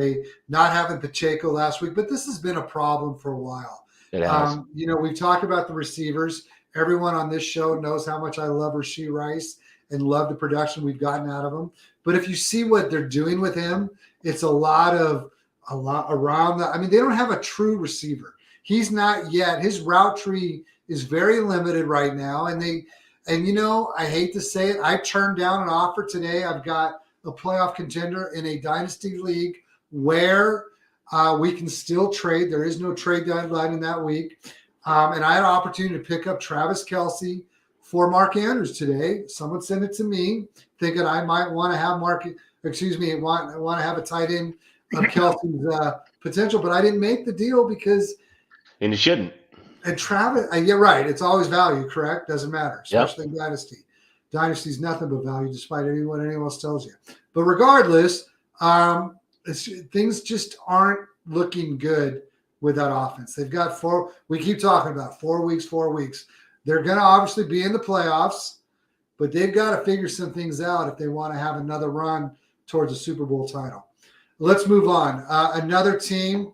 not having Pacheco last week, but this has been a problem for a while. It has. We've talked about the receivers. Everyone on this show knows how much I love Rashee Rice and love the production we've gotten out of him. But if you see what they're doing with him, it's a lot around that. I mean, they don't have a true receiver. He's not yet. His route tree is very limited right now. And I hate to say it, I turned down an offer today. I've got a playoff contender in a dynasty league where we can still trade. There is no trade deadline in that week. And I had an opportunity to pick up Travis Kelce for Mark Andrews today. Someone sent it to me thinking I might want to have want to have a tight end of Kelce's potential, but I didn't make the deal because. And you shouldn't. And Travis, you're right. It's always value, correct? Doesn't matter, especially in Dynasty. Dynasty's nothing but value, despite what anyone else tells you. But regardless, things just aren't looking good with that offense. They've got 4. We keep talking about 4 weeks. They're going to obviously be in the playoffs, but they've got to figure some things out if they want to have another run towards a Super Bowl title. Let's move on. Another team.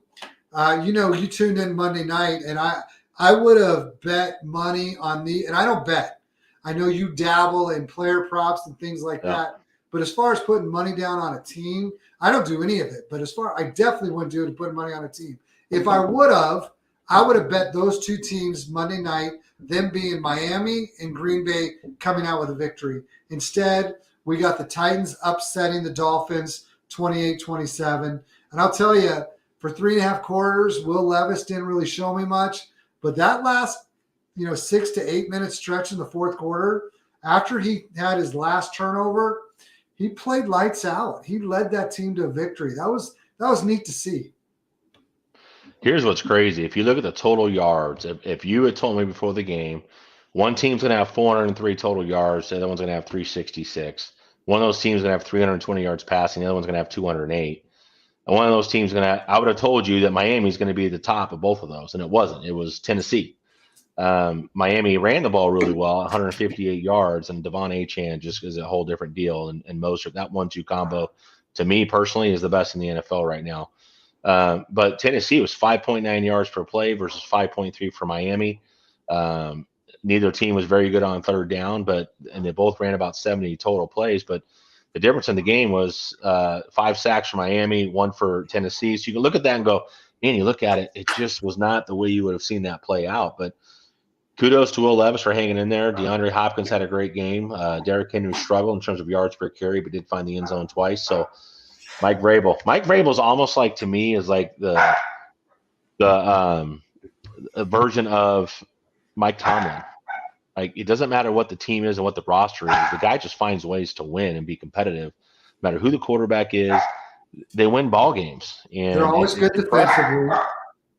You tuned in Monday night, and I would have bet money on and I don't bet. I know you dabble in player props and things like that. But as far as putting money down on a team, I don't do any of it. But I definitely wouldn't do it to put money on a team. If I would have bet those 2 teams Monday night, them being Miami and Green Bay coming out with a victory. Instead, we got the Titans upsetting the Dolphins 28-27. And I'll tell you, for 3.5 quarters, Will Levis didn't really show me much. But that last, 6 to 8 minute stretch in the fourth quarter, after he had his last turnover, he played lights out. He led that team to a victory. That was neat to see. Here's what's crazy. If you look at the total yards, if you had told me before the game, one team's going to have 403 total yards, the other one's going to have 366. One of those teams is going to have 320 yards passing, the other one's going to have 208. And one of those teams I would have told you that Miami's going to be at the top of both of those, and it wasn't. It was Tennessee. Miami ran the ball really well, 158 yards, and Devon Achane just is a whole different deal. And Mostert, that 1-2 combo, to me personally, is the best in the NFL right now. But Tennessee was 5.9 yards per play versus 5.3 for Miami. neither team was very good on third down, and they both ran about 70 total plays. But the difference in the game was 5 sacks for Miami, 1 for Tennessee. So you can look at that and go, man, you look at it, it just was not the way you would have seen that play out. But kudos to Will Levis for hanging in there. DeAndre Hopkins had a great game. Derrick Henry struggled in terms of yards per carry, but did find the end zone twice. So Mike Vrabel is almost like, to me, is like the a version of Mike Tomlin. Like, it doesn't matter what the team is and what the roster is. The guy just finds ways to win and be competitive. No matter who the quarterback is, they win ball games. And they're always good defensively.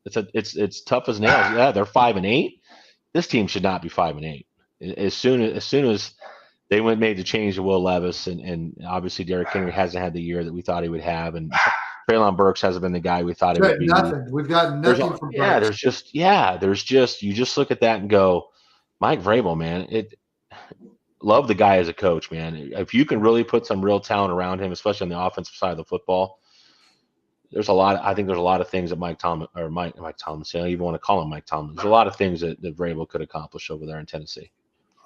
It's tough as nails. Yeah, they're 5-8. This team should not be 5-8. As soon as they made the change to Will Levis, and obviously Derrick Henry hasn't had the year that we thought he would have, and Treylon Burks hasn't been the guy we thought he would be. Nothing. We've got nothing from Burks. There's just you just look at that and go, Mike Vrabel, man, love the guy as a coach, man. If you can really put some real talent around him, especially on the offensive side of the football, I think there's a lot of things that Mike Tomlin, I don't even want to call him Mike Tomlin. There's a lot of things that Vrabel could accomplish over there in Tennessee.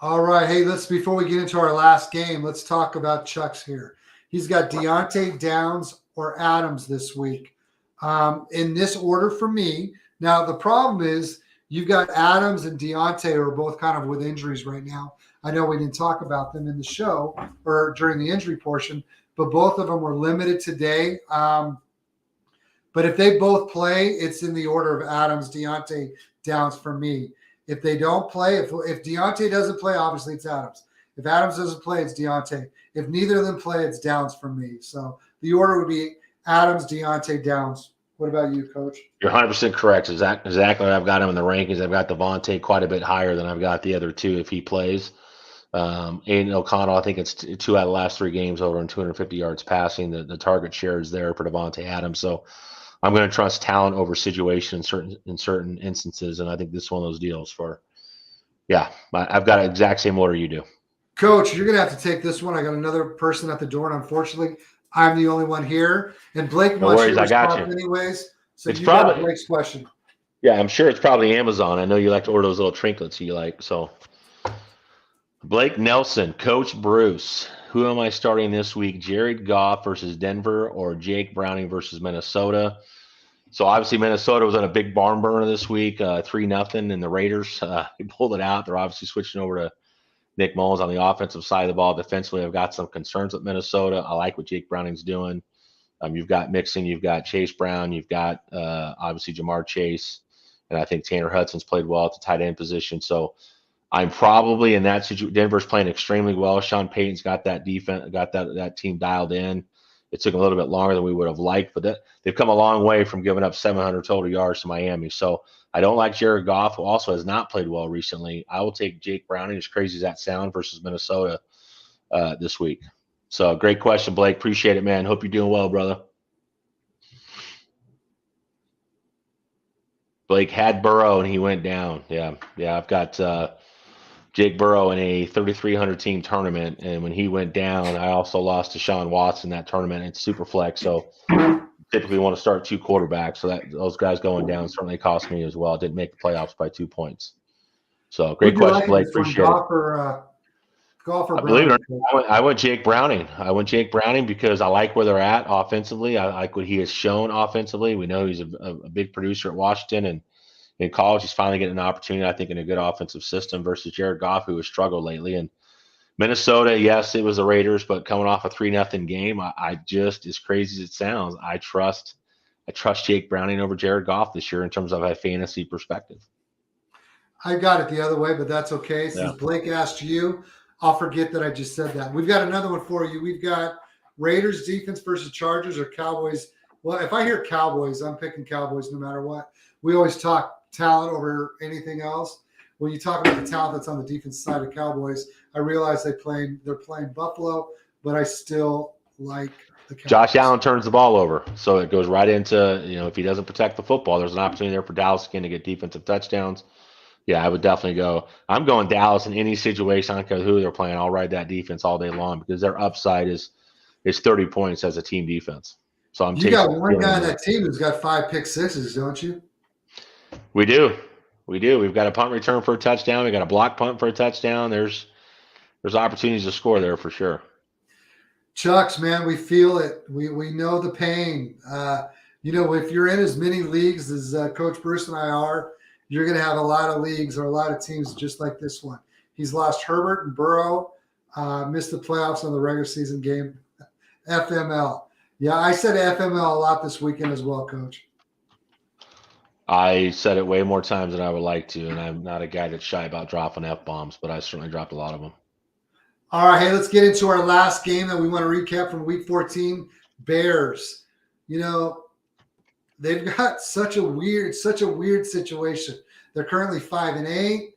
All right. Hey, before we get into our last game, let's talk about Chuck's here. He's got Deontay, Downs, or Adams this week. In this order for me. Now, the problem is you've got Adams and Deontay who are both kind of with injuries right now. I know we didn't talk about them in the show or during the injury portion, but both of them were limited today. But if they both play, it's in the order of Adams, Deontay, Downs for me. If they don't play, if Deontay doesn't play, obviously it's Adams. If Adams doesn't play, it's Deontay. If neither of them play, it's Downs for me. So the order would be Adams, Deontay, Downs. What about you, Coach? You're 100% correct. Exactly. I've got him in the rankings. I've got Devontae quite a bit higher than I've got the other two if he plays. Aiden O'Connell, I think it's 2 out of the last 3 games over in 250 yards passing. The target share is there for Devontae Adams. So I'm going to trust talent over situation in certain instances, and I think this is one of those deals I've got an exact same order you do. Coach, you're going to have to take this one. I got another person at the door, and unfortunately, I'm the only one here. And Blake wants you to respond anyways. So it's probably got Blake's question. Yeah, I'm sure it's probably Amazon. I know you like to order those little trinkets you like. So Blake Nelson, Coach Bruce, who am I starting this week? Jared Goff versus Denver or Jake Browning versus Minnesota? So obviously Minnesota was on a big barn burner this week, 3-0, and the Raiders they pulled it out. They're obviously switching over to Nick Mullins on the offensive side of the ball. Defensively, I've got some concerns with Minnesota. I like what Jake Browning's doing. You've got Mixon, you've got Chase Brown, you've got obviously Jamar Chase, and I think Tanner Hudson's played well at the tight end position. So I'm probably in that situation. Denver's playing extremely well. Sean Payton's got that defense, got that team dialed in. It took a little bit longer than we would have liked, but they've come a long way from giving up 700 total yards to Miami. So I don't like Jared Goff, who also has not played well recently. I will take Jake Browning, as crazy as that sound, versus Minnesota this week. So great question, Blake. Appreciate it, man. Hope you're doing well, brother. Blake had Burrow, and he went down. Yeah, I've got Jake Burrow in a 3,300 team tournament, and when he went down, I also lost to Deshaun Watson in that tournament. It's super flex, so typically want to start 2 quarterbacks. So those guys going down certainly cost me as well. Didn't make the playoffs by 2 points. So great question, Blake. Appreciate it. Golf or believe it or not, I went Jake Browning. I went Jake Browning because I like where they're at offensively. I like what he has shown offensively. We know he's a big producer at Washington, and in college, he's finally getting an opportunity, I think, in a good offensive system versus Jared Goff, who has struggled lately. And Minnesota, yes, it was the Raiders, but coming off a 3-0 game, I just, as crazy as it sounds, I trust Jake Browning over Jared Goff this year in terms of a fantasy perspective. I got it the other way, but that's okay. Since Blake asked you, I'll forget that I just said that. We've got another one for you. We've got Raiders defense versus Chargers or Cowboys. Well, if I hear Cowboys, I'm picking Cowboys no matter what. We always talk talent over anything else. When you talk about the talent that's on the defense side of Cowboys, I realize they're playing Buffalo, but I still like the Cowboys. Josh Allen turns the ball over, so it goes right into, if he doesn't protect the football, there's an opportunity there for Dallas again to get defensive touchdowns. Yeah, I would definitely go. I'm going Dallas in any situation. I don't care who they're playing. I'll ride that defense all day long because their upside is 30 points as a team defense. So you got one guy on that team who's got 5 pick sixes, don't you? We do. We do. We've got a punt return for a touchdown. We got a block punt for a touchdown. There's opportunities to score there for sure. Chucks, man, we feel it. We know the pain. If you're in as many leagues as Coach Bruce and I are, you're going to have a lot of leagues or a lot of teams just like this one. He's lost Herbert and Burrow, missed the playoffs on the regular season game. FML. Yeah, I said FML a lot this weekend as well, Coach. I said it way more times than I would like to, and I'm not a guy that's shy about dropping F-bombs, but I certainly dropped a lot of them. All right, hey, let's get into our last game that we want to recap from Week 14. Bears. They've got such a weird situation. They're currently 5-8,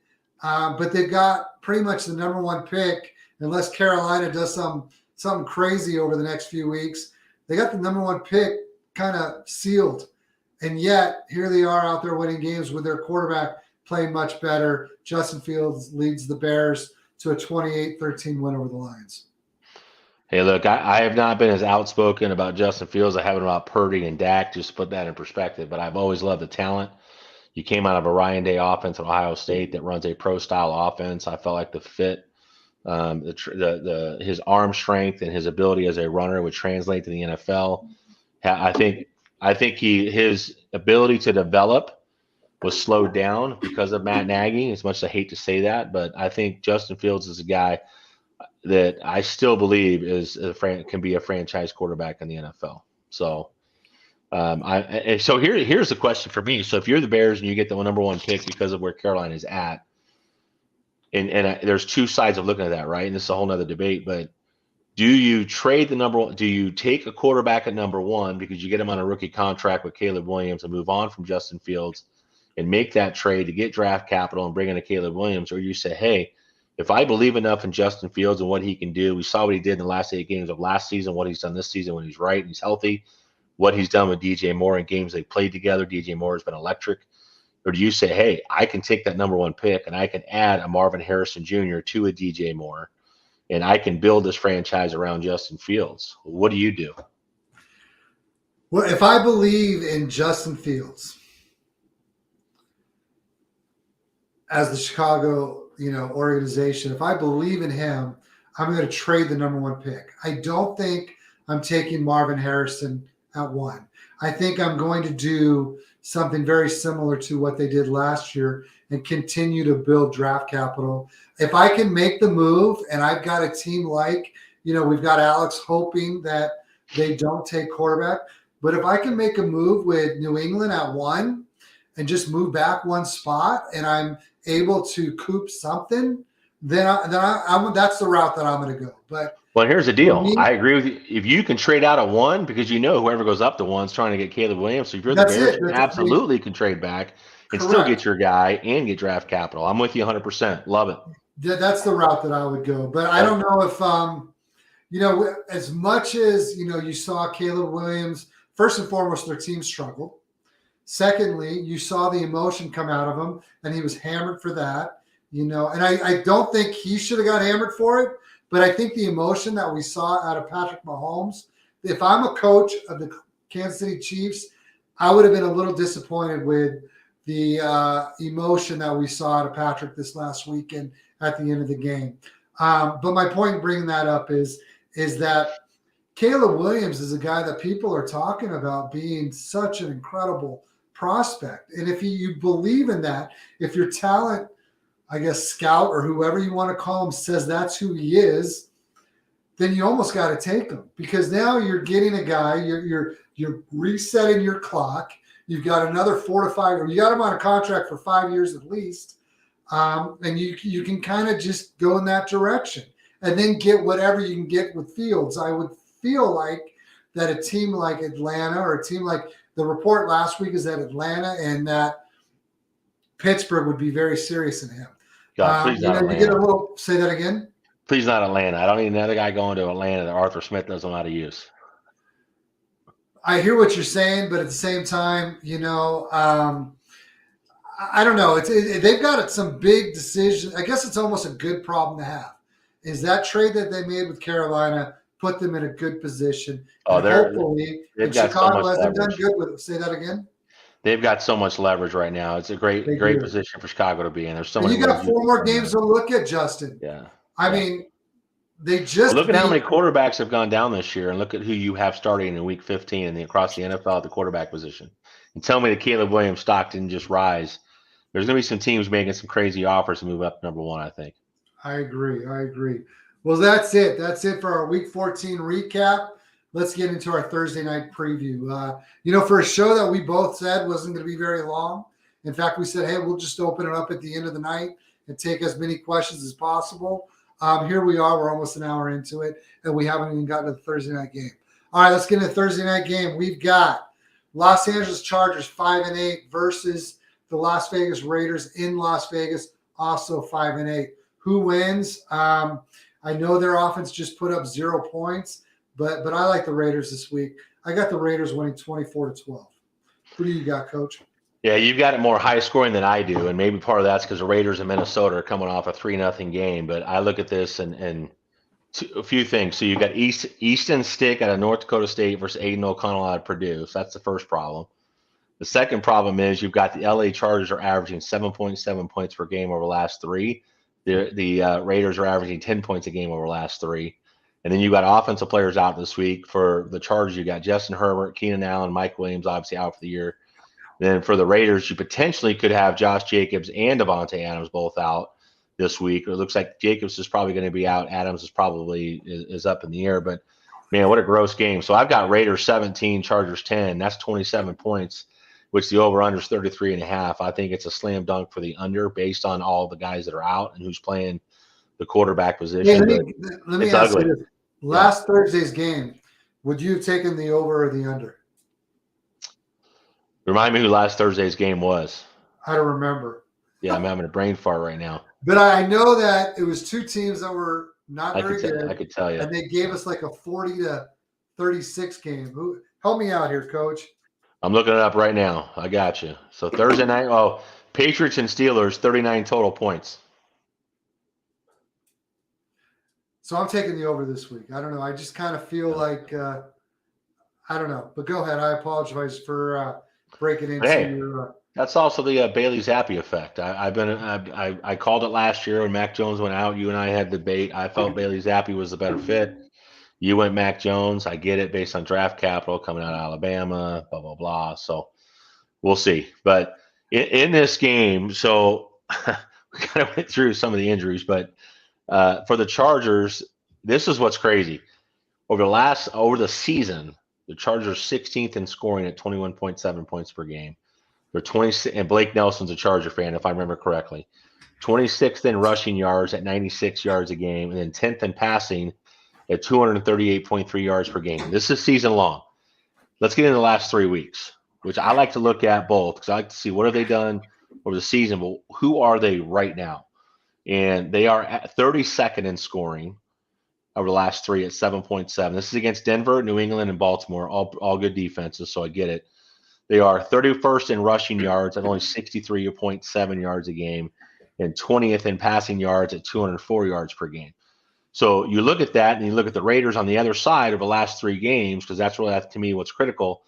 but they've got pretty much the number one pick, unless Carolina does something crazy over the next few weeks. They got the number one pick kind of sealed. And yet, here they are out there winning games with their quarterback playing much better. Justin Fields leads the Bears to a 28-13 win over the Lions. Hey, look, I have not been as outspoken about Justin Fields as I have been about Purdy and Dak, just to put that in perspective. But I've always loved the talent. You came out of a Ryan Day offense at Ohio State that runs a pro-style offense. I felt like the fit, his arm strength and his ability as a runner would translate to the NFL. I think his ability to develop was slowed down because of Matt Nagy, as much as I hate to say that. But I think Justin Fields is a guy that I still believe can be a franchise quarterback in the NFL. So here's the question for me. So if you're the Bears and you get the number one pick because of where Carolina is at, and there's two sides of looking at that, right? And this is a whole nother debate, but do you trade the number one? Do you take a quarterback at number one because you get him on a rookie contract with Caleb Williams and move on from Justin Fields and make that trade to get draft capital and bring in a Caleb Williams? Or you say, hey, if I believe enough in Justin Fields and what he can do, we saw what he did in the last 8 games of last season, what he's done this season when he's right and he's healthy, what he's done with DJ Moore in games they played together. DJ Moore has been electric. Or do you say, hey, I can take that number one pick and I can add a Marvin Harrison Jr. to a DJ Moore, and I can build this franchise around Justin Fields? What do you do? Well, if I believe in Justin Fields as the Chicago, organization, if I believe in him, I'm going to trade the number one pick. I don't think I'm taking Marvin Harrison at 1. I think I'm going to do something very similar to what they did last year and continue to build draft capital. If I can make the move, and I've got a team like, we've got Alex hoping that they don't take quarterback, but if I can make a move with New England at 1 and just move back one spot and I'm able to coop something, then that's the route that I'm going to go. But here's the deal. I agree with you. If you can trade out at 1, because whoever goes up to 1 is trying to get Caleb Williams. So if you're the Bears, you absolutely can trade back and still get your guy and get draft capital. I'm with you 100%. Love it. That's the route that I would go. But I don't know if, as much as, you saw Caleb Williams, first and foremost, their team struggled. Secondly, you saw the emotion come out of him, and he was hammered for that, and I don't think he should have got hammered for it, but I think the emotion that we saw out of Patrick Mahomes, if I'm a coach of the Kansas City Chiefs, I would have been a little disappointed with the emotion that we saw out of Patrick this last weekend at the end of the game. But my point in bringing that up is that Caleb Williams is a guy that people are talking about being such an incredible prospect. And if you believe in that, if your talent, I guess, scout or whoever you want to call him says that's who he is, then you almost got to take him, because now you're getting a guy, you're resetting your clock. You've got another 4 to 5, or you got him on a contract for 5 years at least. And you can kind of just go in that direction and then get whatever you can get with Fields. I would feel like that a team like Atlanta, or a team like, the report last week is that Atlanta and that Pittsburgh would be very serious in him. God, please not Atlanta. You get a little, say that again? Please not Atlanta. I don't need another guy going to Atlanta that Arthur Smith doesn't know how to use. I hear what you're saying, but at the same time, I don't know. They've got some big decisions. I guess it's almost a good problem to have. Is that trade that they made with Carolina put them in a good position? Oh, hopefully, in Chicago hasn't done good with it. Say that again. They've got so much leverage right now. It's a They great do. position for Chicago to be in. There's so And many you ways got you 4 can more turn games that. to look at, Justin. Yeah. I Yeah. mean, they Well, just look at how beat. many quarterbacks have gone down this year, and look at who you have starting in Week 15 and across the NFL at the quarterback position. And tell me that Caleb Williams stock didn't just rise. There's going to be some teams making some crazy offers to move up to number 1, I think. I agree. Well, that's it. That's it for our Week 14 recap. Let's get into our Thursday night preview. For a show that we both said wasn't going to be very long. In fact, we said, hey, we'll just open it up at the end of the night and take as many questions as possible. Here we are. We're almost an hour into it, and we haven't even gotten to the Thursday night game. All right, let's get into the Thursday night game. We've got Los Angeles Chargers 5-8 versus the Las Vegas Raiders in Las Vegas, also 5-8. Who wins? I know their offense just put up 0 points, but I like the Raiders this week. I got the Raiders winning 24-12. Who do you got, Coach? Yeah, you've got it more high scoring than I do, and maybe part of that's because the Raiders and Minnesota are coming off a 3-0 game. But I look at this and a few things. So you've got Easton Stick out of North Dakota State versus Aiden O'Connell out of Purdue. So that's the first problem. The second problem is you've got the LA Chargers are averaging 7.7 points per game over the last 3. The Raiders are averaging 10 points a game over the last 3. And then you got offensive players out this week. For the Chargers, you got Justin Herbert, Keenan Allen, Mike Williams, obviously out for the year. Then for the Raiders, you potentially could have Josh Jacobs and Devontae Adams both out this week. It looks like Jacobs is probably going to be out. Adams is probably is up in the air. But, man, what a gross game. So I've got Raiders 17, Chargers 10. That's 27 points, which the over-under is 33.5. I think it's a slam dunk for the under based on all the guys that are out and who's playing the quarterback position. Hey, let me ask ugly. you this. Last Thursday's game, would you have taken the over or the under? Remind me who last Thursday's game was. I don't remember. Yeah, I'm having a brain fart right now. But I know that it was 2 teams that were not very good. I could tell you. And they gave us like a 40-36 game. Help me out here, Coach. I'm looking it up right now. I got you. So Thursday night, Patriots and Steelers, 39 total points. So I'm taking the over this week. I don't know. I just kind of feel like I don't know. But go ahead. I apologize for breaking into your. That's also the Bailey Zappi effect. I called it last year when Mac Jones went out. You and I had debate. I felt Bailey Zappi was the better fit. You went Mac Jones. I get it based on draft capital coming out of Alabama, blah, blah, blah. So we'll see. But in this game, so we kind of went through some of the injuries, but for the Chargers, this is what's crazy. Over the season, the Chargers 16th in scoring at 21.7 points per game. They're 20, and Blake Nelson's a Charger fan, if I remember correctly. 26th in rushing yards at 96 yards a game, and then 10th in passing at 238.3 yards per game. This is season long. Let's get into the last 3 weeks, which I like to look at both because I like to see what have they done over the season, but who are they right now? And they are at 32nd in scoring over the last 3 at 7.7. This is against Denver, New England, and Baltimore, all good defenses, so I get it. They are 31st in rushing yards at only 63.7 yards a game and 20th in passing yards at 204 yards per game. So you look at that and you look at the Raiders on the other side of the last 3 games, because that's really, to me, what's critical.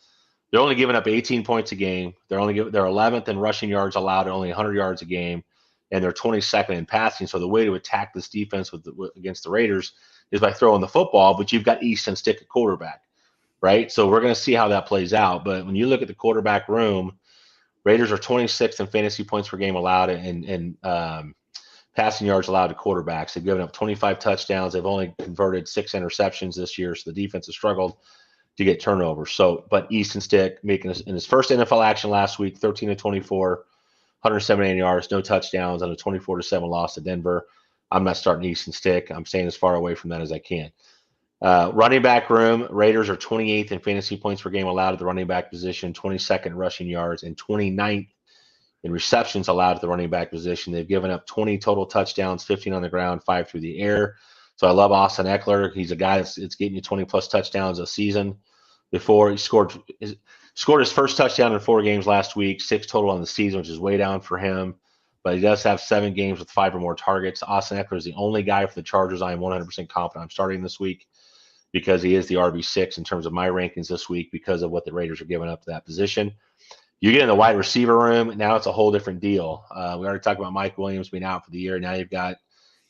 They're only giving up 18 points a game. They're 11th in rushing yards allowed at only 100 yards a game, and they're 22nd in passing. So the way to attack this defense against the Raiders is by throwing the football, but you've got Easton Stick at quarterback, right? So we're going to see how that plays out. But when you look at the quarterback room, Raiders are 26th in fantasy points per game allowed and passing yards allowed to quarterbacks. They've given up 25 touchdowns. They've only converted 6 interceptions this year, so the defense has struggled to get turnovers. So, but Easton Stick making in his first NFL action last week, 13 of 24, 178 yards, no touchdowns on a 24-7 loss to Denver. I'm not starting Easton Stick. I'm staying as far away from that as I can. Running back room, Raiders are 28th in fantasy points per game allowed at the running back position, 22nd rushing yards, and 29th in receptions allowed at the running back position. They've given up 20 total touchdowns, 15 on the ground, 5 through the air. So I love Austin Eckler. He's a guy that's getting you 20-plus touchdowns a season. Before he scored his first touchdown in 4 games last week, 6 total on the season, which is way down for him. But he does have 7 games with 5 or more targets. Austin Eckler is the only guy for the Chargers I am 100% confident I'm starting this week, because he is the RB6 in terms of my rankings this week because of what the Raiders are giving up to that position. You get in the wide receiver room, now it's a whole different deal. We already talked about Mike Williams being out for the year. Now you've got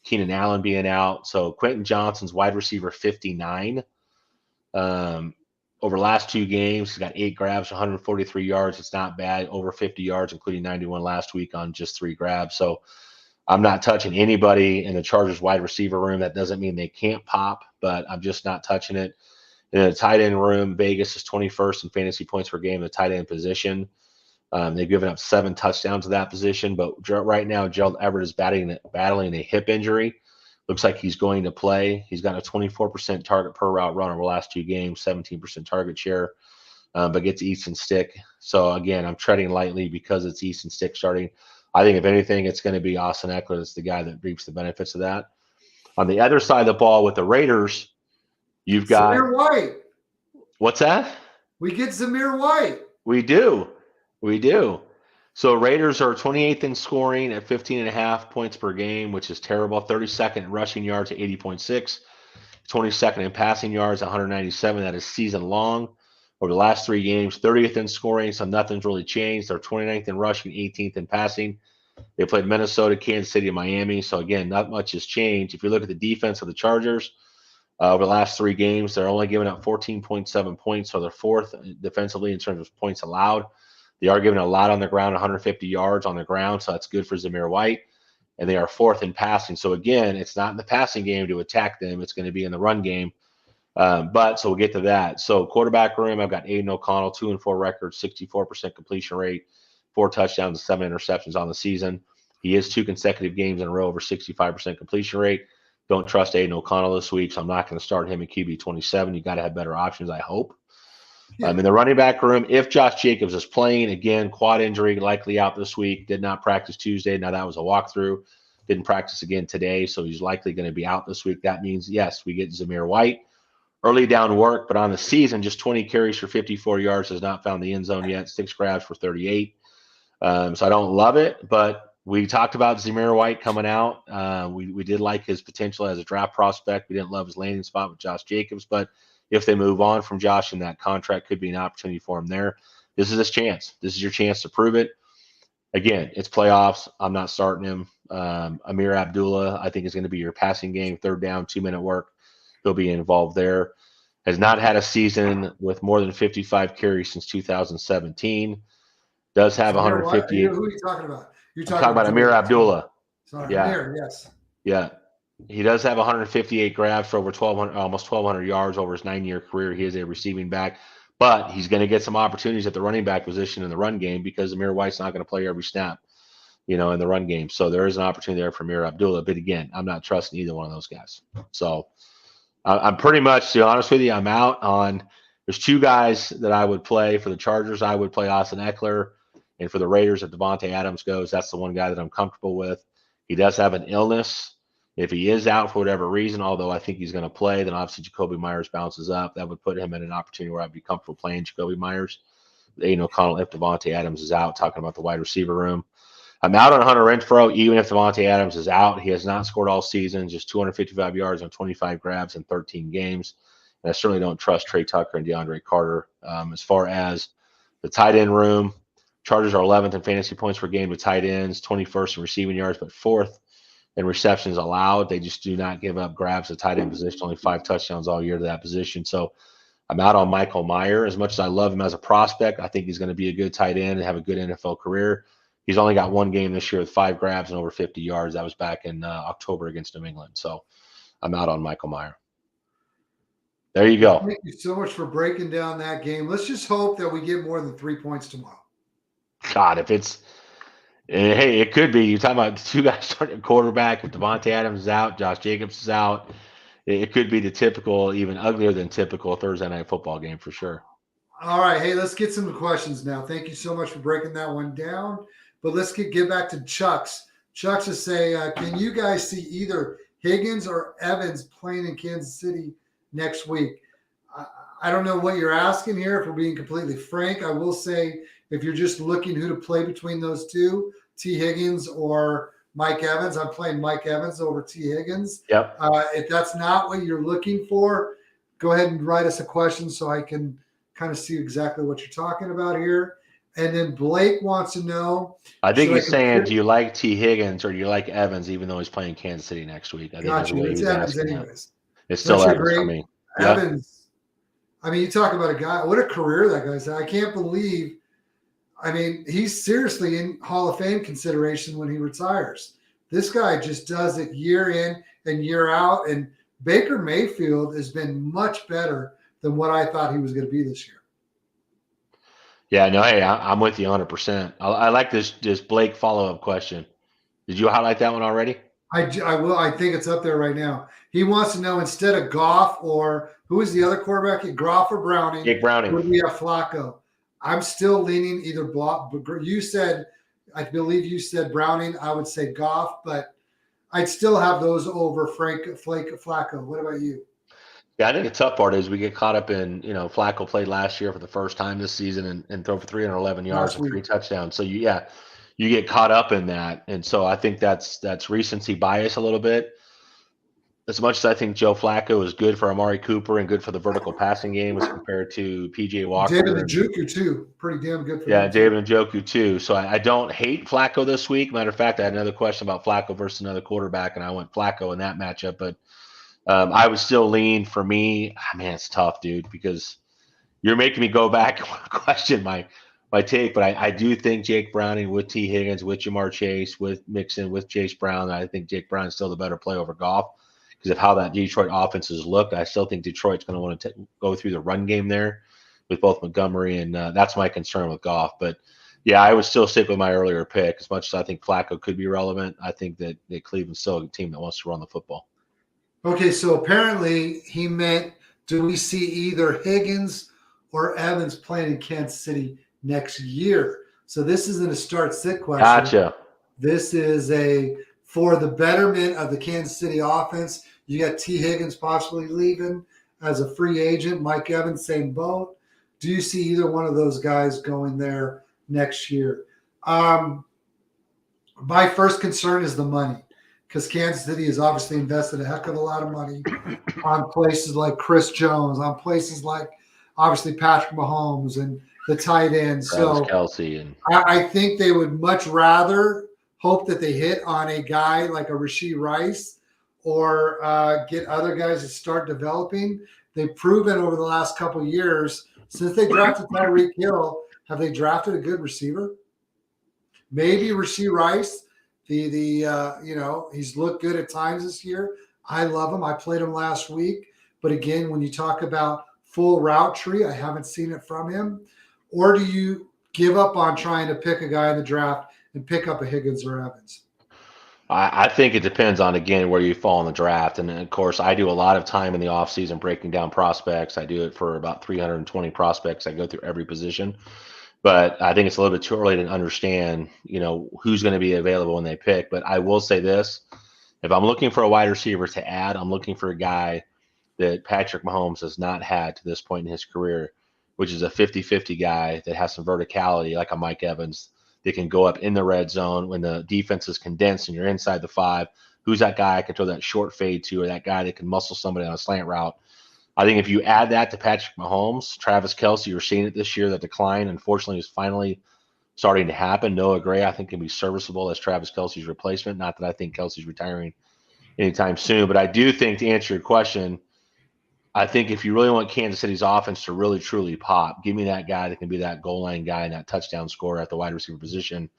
Keenan Allen being out. So Quentin Johnson's wide receiver 59. Over the last 2 games, he's got 8 grabs, 143 yards. It's not bad. Over 50 yards, including 91 last week on just 3 grabs. So I'm not touching anybody in the Chargers wide receiver room. That doesn't mean they can't pop, but I'm just not touching it. In the tight end room, Vegas is 21st in fantasy points per game in the tight end position. They've given up 7 touchdowns to that position, but right now Gerald Everett is battling a hip injury. Looks like he's going to play. He's got a 24% target per route run over the last 2 games, 17% target share, but gets Easton Stick. So, again, I'm treading lightly because it's Easton Stick starting. I think, if anything, it's going to be Austin Eckler that's the guy that reaps the benefits of that. On the other side of the ball with the Raiders, you've got – Zamir White. What's that? We get Zamir White. We do. So Raiders are 28th in scoring at 15.5 points per game, which is terrible. 32nd in rushing yards at 80.6. 22nd in passing yards, 197. That is season long. Over the last 3 games, 30th in scoring, so nothing's really changed. They're 29th in rushing, 18th in passing. They played Minnesota, Kansas City, and Miami. So, again, not much has changed. If you look at the defense of the Chargers, over the last 3 games, they're only giving up 14.7 points, so they're 4th defensively in terms of points allowed. They are giving a lot on the ground, 150 yards on the ground, so that's good for Zamir White. And they are 4th in passing. So, again, it's not in the passing game to attack them. It's going to be in the run game. So we'll get to that. So, quarterback room, I've got Aiden O'Connell, 2-4 record, 64% completion rate, 4 touchdowns and 7 interceptions on the season. He is 2 consecutive games in a row over 65% completion rate. Don't trust Aiden O'Connell this week, so I'm not going to start him at QB 27. You got to have better options, I hope. In the running back room, if Josh Jacobs is playing, again, quad injury, likely out this week, did not practice Tuesday. Now, that was a walkthrough. Didn't practice again today, so he's likely going to be out this week. That means, yes, we get Zamir White. Early down work, but on the season, just 20 carries for 54 yards, has not found the end zone yet, 6 grabs for 38. So I don't love it, but we talked about Zamir White coming out. We did like his potential as a draft prospect. We didn't love his landing spot with Josh Jacobs, but if they move on from Josh, and that contract could be an opportunity for him there. This is his chance. This is your chance to prove it. Again, it's playoffs. I'm not starting him. Amir Abdullah, I think, is going to be your passing game, 3rd down, 2-minute work. He'll be involved there. Has not had a season with more than 55 carries since 2017. Does have 158. Who are you talking about? You're talking about Amir Abdullah. Sorry, yeah. Amir, yes. Yeah. He does have 158 grabs for over 1,200, almost 1,200 yards over his 9-year career. He is a receiving back, but he's going to get some opportunities at the running back position in the run game because Amir White's not going to play every snap, in the run game. So there is an opportunity there for Amir Abdullah. But again, I'm not trusting either one of those guys. So I'm pretty much, to be honest with you, I'm out on. There's 2 guys that I would play for the Chargers. I would play Austin Eckler, and for the Raiders, if Devontae Adams goes, that's the one guy that I'm comfortable with. He does have an illness. If he is out for whatever reason, although I think he's going to play, then obviously Jacoby Myers bounces up. That would put him in an opportunity where I'd be comfortable playing Jacoby Myers. Aiden O'Connell, if Devontae Adams is out, talking about the wide receiver room. I'm out on Hunter Renfrow, even if Devontae Adams is out. He has not scored all season, just 255 yards on 25 grabs in 13 games. And I certainly don't trust Trey Tucker and DeAndre Carter. As far as the tight end room, Chargers are 11th in fantasy points per game with tight ends, 21st in receiving yards, but 4th in receptions allowed. They just do not give up grabs to tight end position, only 5 touchdowns all year to that position. So I'm out on Michael Mayer. As much as I love him as a prospect, I think he's going to be a good tight end and have a good NFL career. He's only got 1 game this year with 5 grabs and over 50 yards. That was back in October against New England. So I'm out on Michael Mayer. There you go. Thank you so much for breaking down that game. Let's just hope that we get more than 3 points tomorrow. God, if it's hey, it could be. You're talking about 2 guys starting at quarterback. If Devontae Adams is out, Josh Jacobs is out, it could be the typical, even uglier than typical Thursday night football game for sure. All right. Hey, let's get some questions now. Thank you so much for breaking that one down. But let's get back to Chuck's. Chuck's is saying, can you guys see either Higgins or Evans playing in Kansas City next week? I don't know what you're asking here. If we're being completely frank, I will say if you're just looking who to play between those 2, T. Higgins or Mike Evans, I'm playing Mike Evans over T. Higgins. Yep. If that's not what you're looking for, go ahead and write us a question so I can kind of see exactly what you're talking about here. And then Blake wants to know. I think Should I he's saying, do consider? you like T. Higgins or do you like Evans, even though he's playing Kansas City next week? I think is Got the you. way he It's was Evans, asking that. anyways. It's Don't still you Evans for agree? me. Yeah. Evans. I mean, you talk about a guy. What a career that guy's had. I can't believe. I mean, he's seriously in Hall of Fame consideration when he retires. This guy just does it year in and year out. And Baker Mayfield has been much better than what I thought he was going to be this year. Yeah, no, hey, I'm with you 100%. I like this Blake follow-up question. Did you highlight that one already? I will. I think it's up there right now. He wants to know instead of Goff or who is the other quarterback? Goff or Browning? Jake Browning. Would we have Flacco? I'm still leaning either block. You said, I believe you said Browning. I would say Goff, but I'd still have those over Flacco. What about you? Yeah, I think the tough part is we get caught up in, Flacco played last year for the first time this season and throw for 311 yards Last and 3 week. touchdowns. So you get caught up in that. And so I think that's recency bias a little bit. As much as I think Joe Flacco is good for Amari Cooper and good for the vertical passing game as compared to PJ David Walker and Njoku too. Pretty damn good for yeah, them too. David Njoku too. So I don't hate Flacco this week. Matter of fact, I had another question about Flacco versus another quarterback, and I went Flacco in that matchup. But I would still lean for me. Man, it's tough, dude, because you're making me go back and question my take. But I do think Jake Browning with T. Higgins, with Jamar Chase, with Mixon, with Chase Brown, I think Jake Brown is still the better play over Goff because of how that Detroit offense has looked. I still think Detroit's going to want to go through the run game there with both Montgomery, and that's my concern with Goff. But yeah, I would still stick with my earlier pick. As much as I think Flacco could be relevant, I think that Cleveland's still a team that wants to run the football. Okay, so apparently he meant, do we see either Higgins or Evans playing in Kansas City next year? So this isn't a start-sit question. Gotcha. This is for the betterment of the Kansas City offense. You got T. Higgins possibly leaving as a free agent. Mike Evans, same boat. Do you see either one of those guys going there next year? My first concern is the money, because Kansas City has obviously invested a heck of a lot of money on places like Chris Jones, on places like obviously Patrick Mahomes and the tight ends. So Kelce and I think they would much rather hope that they hit on a guy like a Rashee Rice or get other guys to start developing. They've proven over the last couple of years, since they drafted Tyreek Hill, have they drafted a good receiver? Maybe Rashee Rice. He's looked good at times this year. I love him. I played him last week. But again, when you talk about full route tree, I haven't seen it from him. Or do you give up on trying to pick a guy in the draft and pick up a Higgins or Evans? I think it depends on, again, where you fall in the draft. And of course, I do a lot of time in the offseason breaking down prospects. I do it for about 320 prospects. I go through every position. But I think it's a little bit too early to understand, who's going to be available when they pick. But I will say this. If I'm looking for a wide receiver to add, I'm looking for a guy that Patrick Mahomes has not had to this point in his career, which is a 50-50 guy that has some verticality like a Mike Evans. They can go up in the red zone when the defense is condensed and you're inside the 5. Who's that guy I can throw that short fade to, or that guy that can muscle somebody on a slant route? I think if you add that to Patrick Mahomes, Travis Kelce, you're seeing it this year. The decline, unfortunately, is finally starting to happen. Noah Gray, I think, can be serviceable as Travis Kelce's replacement. Not that I think Kelce's retiring anytime soon, but I do think, to answer your question, I think if you really want Kansas City's offense to really, truly pop, give me that guy that can be that goal line guy and that touchdown scorer at the wide receiver position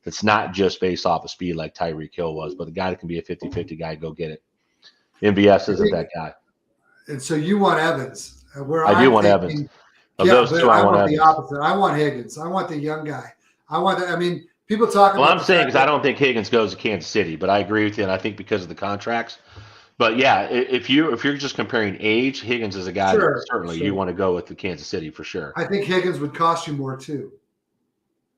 that's not just based off of speed like Tyreek Hill was, but the guy that can be a 50-50 guy, go get it. MVS isn't that guy. And so you want Evans. I do want Evans. Of those two, I want the Evans. opposite. I want Higgins. I want the young guy. People talk about. Well, I'm saying because I don't think Higgins goes to Kansas City, but I agree with you, and I think because of the contracts. But yeah, if you're just comparing age, Higgins is a guy that certainly you want to go with the Kansas City for sure. I think Higgins would cost you more too.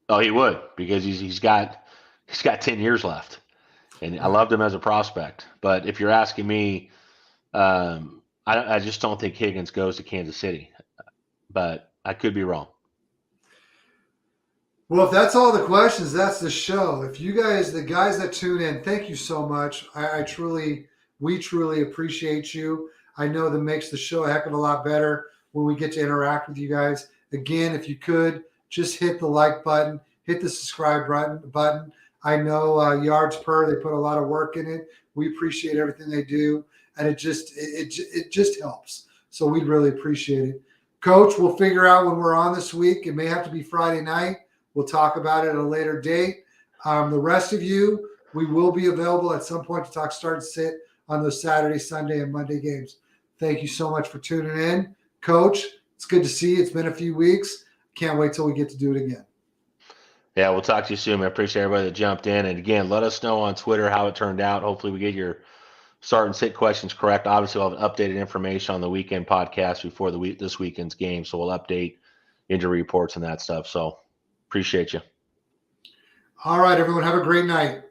Oh, he would, because he's got 10 years left, and I loved him as a prospect. But if you're asking me, I just don't think Higgins goes to Kansas City, but I could be wrong. Well, if that's all the questions, that's the show. If you guys, the guys that tune in, thank you so much. We truly appreciate you. I know that makes the show a heck of a lot better when we get to interact with you guys. Again, if you could, just hit the like button, hit the subscribe button. I know Yards Per, they put a lot of work in it. We appreciate everything they do, and it just helps. So we'd really appreciate it. Coach, we'll figure out when we're on this week. It may have to be Friday night. We'll talk about it at a later date. The rest of you, we will be available at some point to talk start and sit on those Saturday, Sunday, and Monday games. Thank you so much for tuning in. Coach, it's good to see you. It's been a few weeks. Can't wait till we get to do it again. Yeah, we'll talk to you soon. I appreciate everybody that jumped in. And again, let us know on Twitter how it turned out. Hopefully we get your start and sit questions correct. Obviously, we'll have updated information on the weekend podcast before this weekend's game. So we'll update injury reports and that stuff. So appreciate you. All right, everyone. Have a great night.